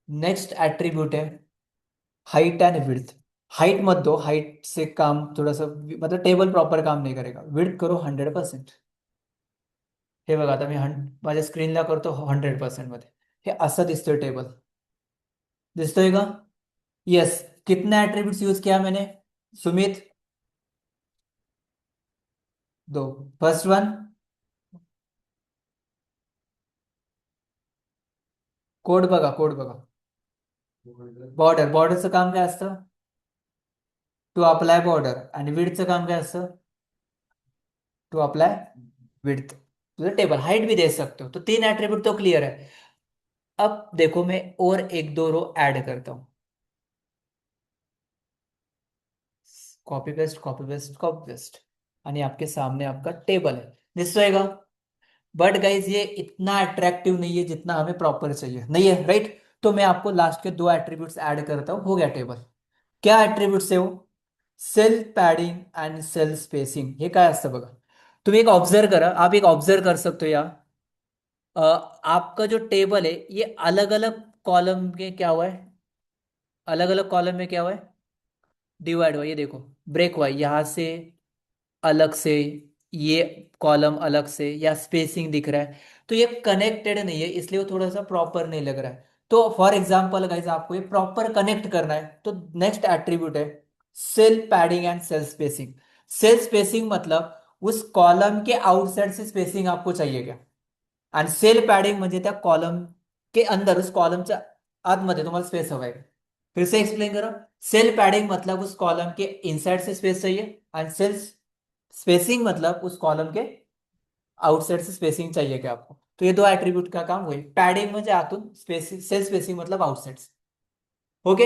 नेक्स्ट एट्रीब्यूट है हाइट एंड विड्थ। हाइट मत दो, हाइट से काम थोड़ा सा मतलब टेबल प्रॉपर काम नाही करेगा. विड्थ करो 100%. हे बघा आता मी माझ्या स्क्रीनला करतो 100% मध्ये. हे असं दिसतोय टेबल. दिसतोय का? यस. कितने एट्रीब्यूट्स यूज किया मैंने सुमित? दो. फर्स्ट वन कोड बघा, कोड बघा. बॉर्डरचं काम काय असतं? To apply border. आणि विड्थचं काम काय असतं? To apply width. तो टेबल हाइट भी दे सकते हो. तो तीन एट्रीब्यूट तो क्लियर है. अब देखो मैं और एक दो रो ऐड करता हूं. Copy paste, copy paste, copy paste. आणि आपके सामने आपका टेबल है. दिसतोय का? बट गाइज ये इतना अट्रैक्टिव नहीं है जितना हमें प्रॉपर चाहिए, नहीं है राइट? तो मैं आपको लास्ट के दो एट्रीब्यूट्स ऐड करता हूं, हो गया टेबल. क्या एट्रीब्यूट्स है वो? Cell padding and cell spacing. हे काय असतं बघा. तुम्ही एक ऑब्झर्व करा, आप एक ऑब्झर्व कर सकते हो या आपका जो टेबल है ये अलग अलग कॉलम के क्या हुआ है? अलग अलग कॉलम में क्या हुआ है? डिवाइड हुआ. ये देखो ब्रेक हुआ है यहां से, अलग से, ये कॉलम अलग से, या स्पेसिंग दिख रहा है. तो ये कनेक्टेड नहीं है, इसलिए वो थोड़ा सा प्रॉपर नहीं लग रहा है. तो फॉर एग्जांपल गाइस आपको ये प्रॉपर कनेक्ट करना है तो नेक्स्ट एट्रीब्यूट है cell padding and cell spacing. Cell spacing मतलब उस कॉलम के आउटसाइड से स्पेसिंग आपको चाहिए क्या? आणि सेल पॅडिंग म्हणजे त्या कॉलम के अंदर, उस कॉलमच्या आतमध्ये तुम्हाला स्पेस हवा है. फिर से एक्सप्लेन करो. सेल पैडिंग मतलब उस कॉलम के इनसाइड से स्पेस चाहिए, एंड सेल स्पेसिंग मतलब उस कॉलम के आउटसाइड से स्पेसिंग चाहिए क्या आपको? तो ये दो एट्रीब्यूट का काम वही. पॅडिंग म्हणजे आतून, स्पेसिंग सेल स्पेसिंग मतलब आउटसाइड से. ओके.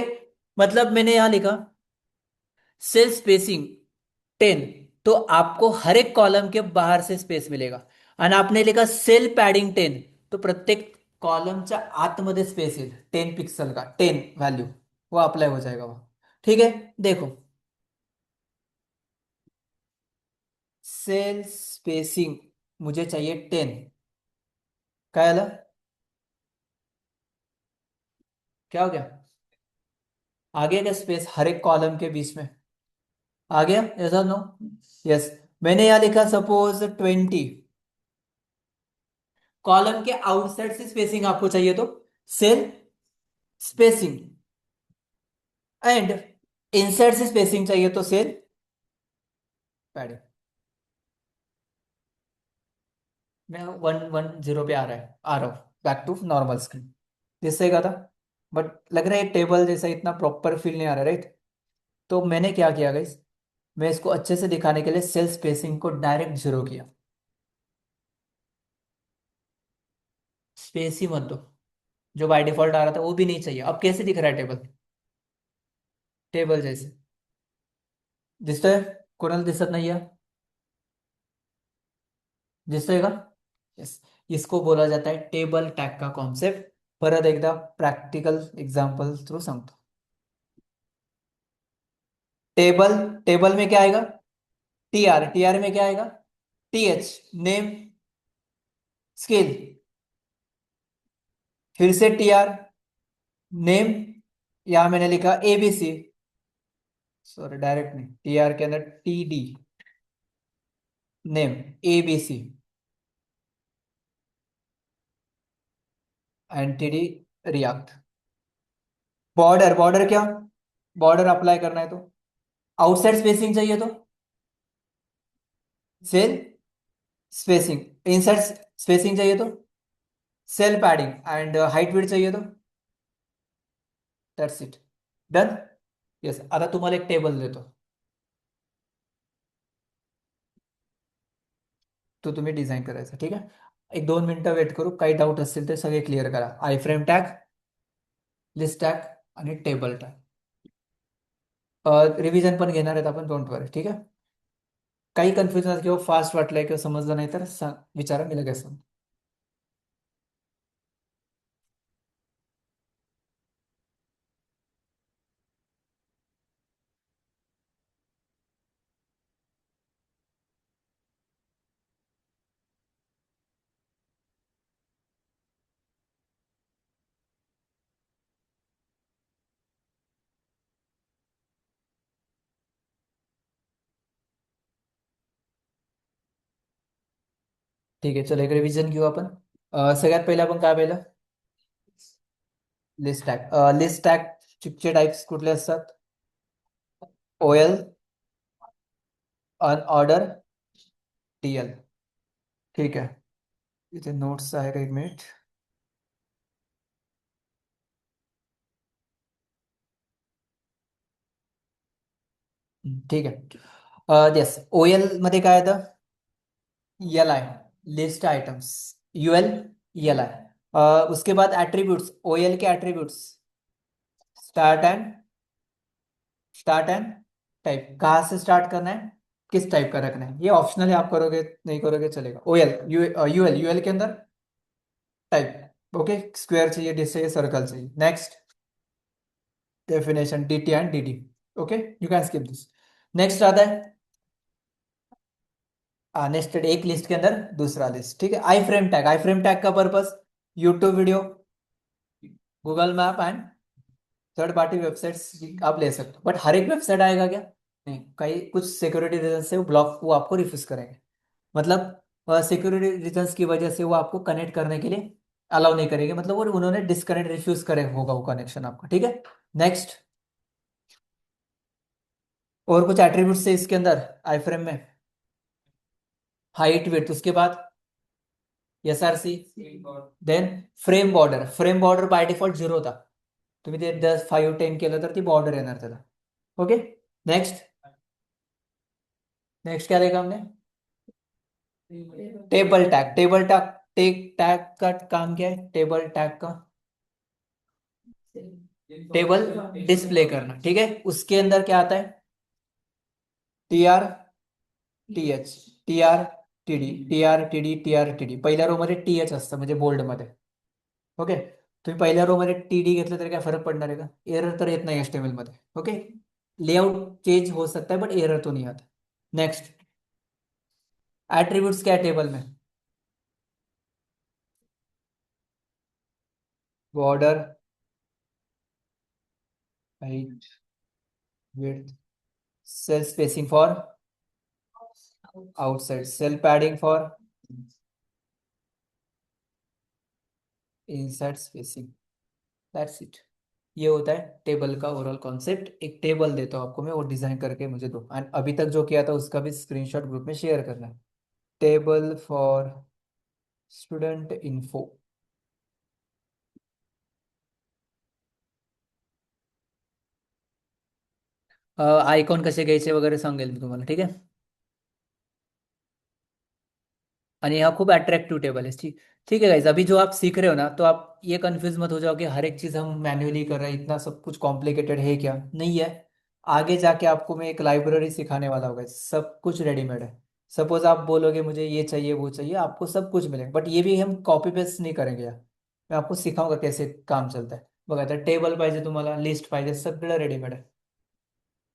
मतलब मैंने यहां लिखा सेल स्पेसिंग 10, तो आपको हर एक कॉलम के बाहर से स्पेस मिलेगा. आणि आपने लिखा सेल पॅडिंग 10, तो प्रत्येक कॉलमच्या आतमध्ये स्पेस येईल 10 पिक्सल का, 10 वैल्यू वो अप्लाई हो जाएगा वहां. ठीक है. देखो सेल स्पेसिंग मुझे चाहिए 10. क्या आला? क्या हो गया? आ गया क्या स्पेस हर एक कॉलम के बीच में? आ गया? ऐसा नो? यस. मैंने यहां लिखा सपोज 20. कॉलम के आउटसाइड से स्पेसिंग आपको चाहिए तो सेल स्पेसिंग, एंड इनसाइड से स्पेसिंग चाहिए तो सेल पैडिंग. मैं 110 पे आ रहा हूँ बैक टू नॉर्मल स्क्रीन. जिससे क्या था? बट लग रहा है टेबल जैसा इतना प्रॉपर फील नहीं आ रहा, राइट? तो मैंने क्या किया गाइस, मैं इसको अच्छे से दिखाने के लिए सेल स्पेसिंग को डायरेक्ट 0 किया. स्पेस ही मत दो. जो बाय डिफॉल्ट आ रहा था वो भी नहीं चाहिए. अब कैसे दिख रहा है टेबल? टेबल जैसे दिसतोय? कोणाला दिसत नाहीये? दिसतोय का? यस. इसको बोला जाता है टेबल टॅग का कॉन्सेप्ट. परत एकदा प्रॅक्टिकल एग्जांपल थ्रू सांगतो. टेबल, टेबल में क्या आएगा? टीआर. टीआर में क्या आएगा? TH, name, scale. फिर से टीआर, नेम, यहां मैंने लिखा एबीसी. सॉरी डायरेक्ट नहीं, टीआर के अंदर TD, name, ABC, entity, react. Border, border क्या? बॉर्डर अप्लाई करना है तो आउटसाइड स्पेसिंग चाहिए तो सेल स्पेसिंग, इनसाइड स्पेसिंग चाहिए तो cell padding, and height width चाहिए तो दैट्स इट. डन. यस. आता तुम्हाला एक टेबल देतो, तो तुम्ही डिझाईन करायचा. ठीक आहे. एक 2 मिनिटं वेट करू. काही डाऊट असतील ते सगळे क्लिअर करा. आय फ्रेम टॅग, लिस्ट टॅग आणि टेबल टॅग. रिव्हिजन पण घेणार आहेत आपण, डोंट वरी. ठीक आहे. काही कन्फ्युजन किंवा फास्ट वाटलंय किंवा समजलं नाही तर विचारा, मी लगेच सांगतो. ठीक आहे, चला एक रिव्हिजन घेऊ आपण. सगळ्यात पहिले आपण काय पाहिलं? List tag. लिस्ट टॅग चे टाइप्स कुठले असतात? OL, unorder, TL. ठीक आहे, इथे नोट्स आहे का, एक मिनिट. ठीक आहे. येस, ओएल मध्ये काय येतं? एल आहे, लिस्ट आइटम्स. यूएल, एल आहे. उसके बाद एट्रीब्यूट्स, ओएल के एट्रीब्यूट्स स्टार्ट एंड टाइप. कहाँ से स्टार्ट करना है, किस टाइप का रखना है, ये ऑप्शनल है, आप करोगे नहीं करोगे चलेगा. ओएल, यूएल, यूएल के अंदर टाइप. ओके, स्क्वायर चाहिए, डिस्क चाहिए, सर्कल चाहिए. Next, definition DT and DD. Okay, you can skip this. Next आता है नेस्टेड एक लिस्ट के अंदर दूसरा लिस्ट. ठीक है, आई फ्रेम टैग. आई फ्रेम टैग का purpose YouTube video, Google map and third party websites आप ले सकते हो. बट हर एक वेबसाइट आएगा क्या? नहीं, कई कुछ सिक्योरिटी रीजन से वो ब्लॉक, वो आपको रिफ्यूज करेंगे. मतलब सिक्योरिटी रीजंस की वजह से वो आपको कनेक्ट करने के लिए अलाउ नहीं करेंगे. मतलब वो उन्होंने डिस्कनेक्ट, रिफ्यूज करे होगा वो कनेक्शन आपका. ठीक है, नेक्स्ट. और कुछ एट्रीब्यूट्स है इसके अंदर आई फ्रेम में. हाइट, वेट, उसके बाद SRC, then frame border. Frame border by default 0 होता. तुम्ही ते 10, 5, 10 केलं तर ती बॉर्डर येणार त्याला. Okay, next. नेक्स्ट क्या देखा हमने? Table tag. Table tag, tag का काम क्या है? टेबल टैग का टेबल डिस्प्ले करना. ठीक है, उसके अंदर क्या आता है? T R, T H, T R, T D, T R, T D, T R, T D. पहिल्या रो मध्ये टी एच असतं, म्हणजे बोल्ड मध्ये. ओके, तुम्ही पहिल्या रो मध्ये टी डी घेतलं तरी काय फरक पडणार आहे का? एरर तर येत नाही एचटीएमएल मध्ये. ओके, लेआउट चेंज हो सकता है बट एरर तो नहीं आता. नेक्स्ट, एट्रीब्यूट्स क्या है टेबल में? Border, height, width, cell spacing for outside, cell padding for inside spacing. That's it. ये होता है टेबल का ओवरऑल कॉन्सेप्ट. एक टेबल देता हूँ आपको मैं, वो डिजाइन करके मुझे दो, एंड अभी तक जो किया था उसका भी स्क्रीनशॉट ग्रुप में शेयर करना है. Table for student info. Icon कसे घ्यायचे वगैरे सांगेल मी तुम्हाला. ठीक आहे, आणि हा खूप अट्रैक्टिव टेबल है. ठीक, ठीक है गाइज. अभी जो आप सीख रहे हो ना, तो आप ये कंफ्यूज मत हो जाओ कि हर एक चीज़ हम मैन्युअली कर रहे हैं, इतना सब कुछ कॉम्प्लिकेटेड है क्या? नहीं है. आगे जाके आपको मैं एक लाइब्रेरी सिखाने वाला होगा, सब कुछ रेडीमेड है. सपोज आप बोलोगे मुझे ये चाहिए वो चाहिए, आपको सब कुछ मिलेगा. बट ये भी हम कॉपी पेस्ट नहीं करेंगे यार. मैं आपको सिखाऊंगा कैसे काम चलता है. बघा, तर टेबल पाहिजे तुम्हाला, लिस्ट पाहिजे, सगळं रेडीमेड आहे.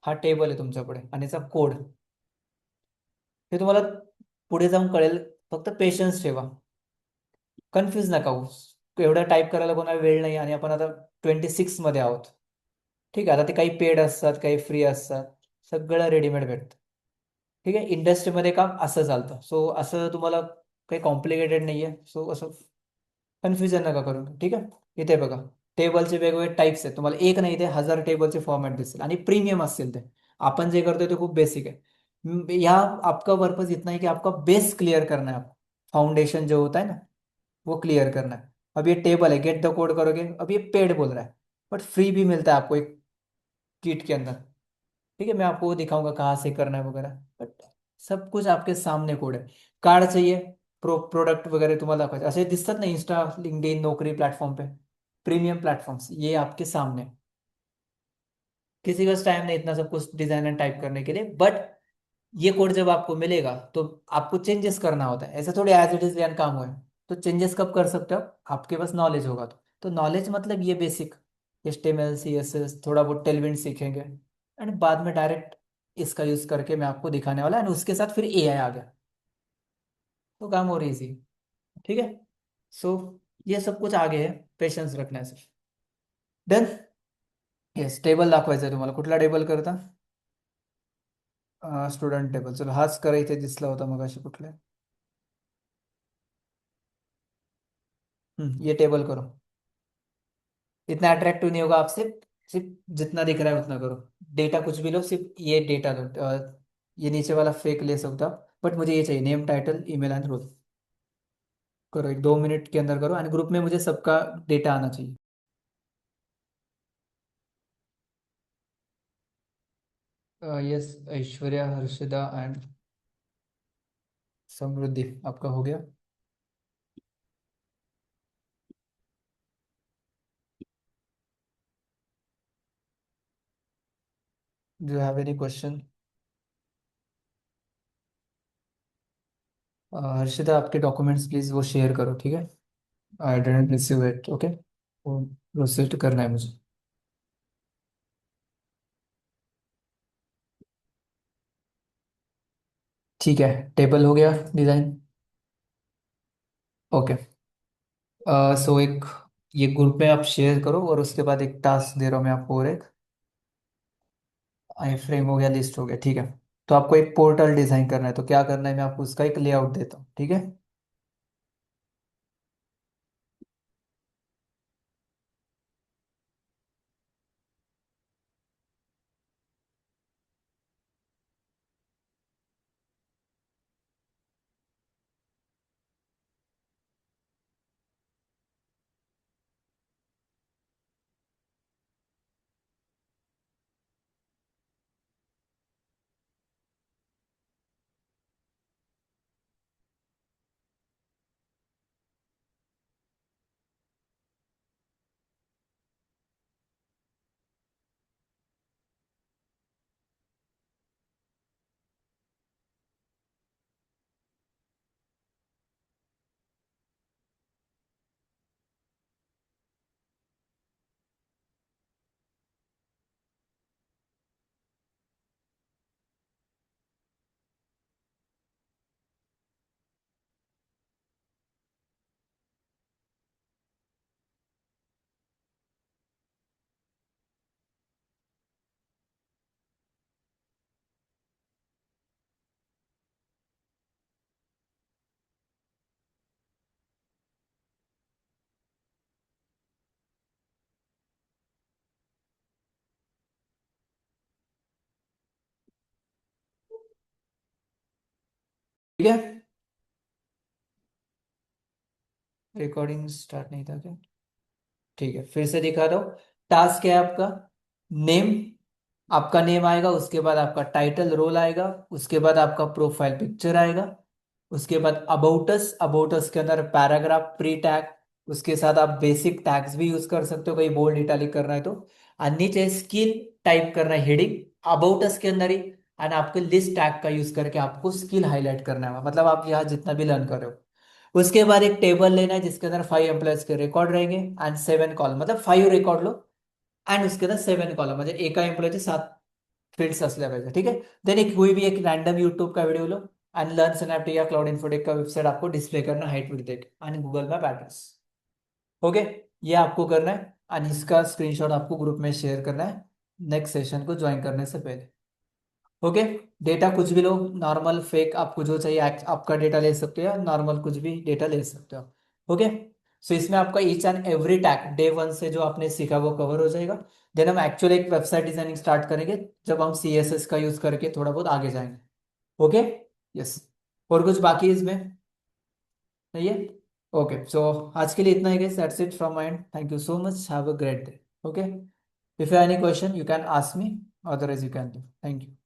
हा टेबल आहे तुमच्यापुढे आणि याचा कोड. हे तुम्हाला पुढे जाऊन कळेल, फक्त पेशन्स ठेवा. कन्फ्यूज नका होऊ. एवढं टाईप करायला कोणाला वेळ नाही, आणि आपण आता 26 मध्ये आहोत. ठीक आहे, आता ते काही पेड असतात, काही फ्री असतात, सगळं रेडीमेड भेटतं. ठीक आहे, इंडस्ट्रीमध्ये काम असं चालतं. सो असं तुम्हाला काही कॉम्प्लिकेटेड नाही आहे. सो असं कन्फ्युजन नका करू. ठीक आहे, इथे बघा, टेबलचे वेगवेगळे टाईप्स आहेत. तुम्हाला एक नाही, ते 1000 टेबलचे फॉर्मॅट दिसतील, आणि प्रीमियम असतील ते. आपण जे करतोय ते खूप बेसिक है. यहाँ आपका पर्पज इतना है कि आपका बेस क्लियर करना है. आपको फाउंडेशन जो होता है ना, वो क्लियर करना है. अब ये टेबल है, गेट द कोड करोगे, अब ये पेड बोल रहा है, बट फ्री भी मिलता है आपको एक किट के अंदर. ठीक है, मैं आपको वो दिखाऊंगा कहाँ से करना है वगैरह, बट सब कुछ आपके सामने कोड है. कार्ड चाहिए, प्रोडक्ट वगैरह तुम्हाला दाखवायचे असे दिसतात ना इंस्टा, लिंक्डइन, नौकरी प्लेटफॉर्म पे, प्रीमियम प्लेटफॉर्म्स, ये आपके सामने. किसी का टाइम नहीं इतना सब कुछ डिजाइन एंड टाइप करने के लिए. बट ये कोड जब आपको मिलेगा तो आपको चेंजेस करना होता है. ऐसा थोड़ी एज इट इज लर्न काम हुआ है. तो चेंजेस कब कर सकते हो? आपके पास नॉलेज होगा तो नॉलेज मतलब ये बेसिक HTML CSS, थोड़ा बहुत टेलविंड सीखेंगे, एंड बाद में डायरेक्ट इसका यूज करके मैं आपको दिखाने वाला, एंड उसके साथ फिर AI आ गया, तो काम और इजी. ठीक है, सो ये सब कुछ आगे है, पेशेंस रखना है सिर्फ. डन. येस, टेबल दाखवायचा आहे तुम्हाला. कुठला टेबल करता? Student table. चलो हाच करा, इथे दिसला होता मग अशी कुठले. ये टेबल करो। इतना अट्रैक्टिव नहीं होगा आपसे, सिर्फ जितना दिख रहा है उतना करो। डेटा कुछ भी लो, सिर्फ ये डेटा लो। ये नीचे वाला फेक ले सकता, बट मुझे ये चाहिए, name title email and role. करो, एक 2 मिनट के अंदर करो, एंड ग्रुप में मुझे सबका डेटा आना चाहिए। यस, ऐश्वर्या, हर्षिदा एंड समृद्धि, आपका हो गया। Do you have any question? Harshita, आपके डॉक्यूमेंट्स प्लीज वो शेयर करो, ठीक है। I didn't receive it, okay. वो प्रोसेस करना है मुझे। ठीक है, टेबल हो गया डिजाइन। ओके। सो एक, ये ग्रुप में आप शेयर करो, और उसके बाद एक टास्क दे रहा हूँ मैं आपको, और एक आई फ्रेम हो गया, लिस्ट हो गया, ठीक है। तो आपको एक पोर्टल डिजाइन करना है, तो क्या करना है, मैं आपको उसका एक लेआउट देता हूँ, ठीक है। ठीक है, रिकॉर्डिंग स्टार्ट नहीं था क्या? ठीक है, फिर से दिखा दो। टास्क क्या है आपका? नेम, आपका नेम आएगा, उसके बाद आपका टाइटल रोल आएगा, उसके बाद आपका प्रोफाइल पिक्चर आएगा, उसके बाद अबाउटस, अबाउटस के अंदर पैराग्राफ, प्री टैग, उसके साथ आप बेसिक टैग्स भी यूज कर सकते हो, कहीं बोल्ड इटैलिक करना है तो। और नीचे स्किल टाइप करना है, हेडिंग अबाउटस के अंदर ही। एंड आपको लिस्ट टैग का यूज करके आपको स्किल हाईलाइट करना है, मतलब आप यहाँ जितना भी लर्न कर रहे हो। उसके बाद एक टेबल लेना है जिसके अंदर 5 एम्प्लॉयज के रिकॉर्ड रहेंगे, एंड 7 कॉलम, मतलब 5 रिकॉर्ड लो, एंड उसके अंदर 7 कॉलम, म्हणजे एका एम्प्लॉयचे 7 फील्ड्स असल्या पाहिजे, ठीक है। देन एक कोई भी एक रैंडम यूट्यूब का video low, and learn synaptic या क्लाउड इन्फोटेक का वेबसाइट आपको डिस्प्ले करना, हाइट विड्थ देख, and Google map address. Okay, ये आपको करना है, एंड इसका स्क्रीनशॉट आपको ग्रुप में शेयर करना है नेक्स्ट सेशन को ज्वाइन करने से पहले। ओके। डेटा कुछ भी लो, नॉर्मल फेक, आपको जो चाहिए आपका डेटा ले सकते हो, या नॉर्मल कुछ भी डेटा ले सकते हो। ओके। सो इसमें आपका each and every tag day 1 से जो आपने सीखा वो कवर हो जाएगा। देन हम एक्चुअली एक वेबसाइट डिजाइनिंग स्टार्ट करेंगे, जब हम CSS का यूज करके थोड़ा बहुत आगे जाएंगे। ओके। यस। और कुछ बाकी इसमें नहीं है? ओके, सो आज के लिए इतना ही, that's it from my end, thank you so much, have a great day. Okay, if you any question you can ask me, otherwise you can do, thank you.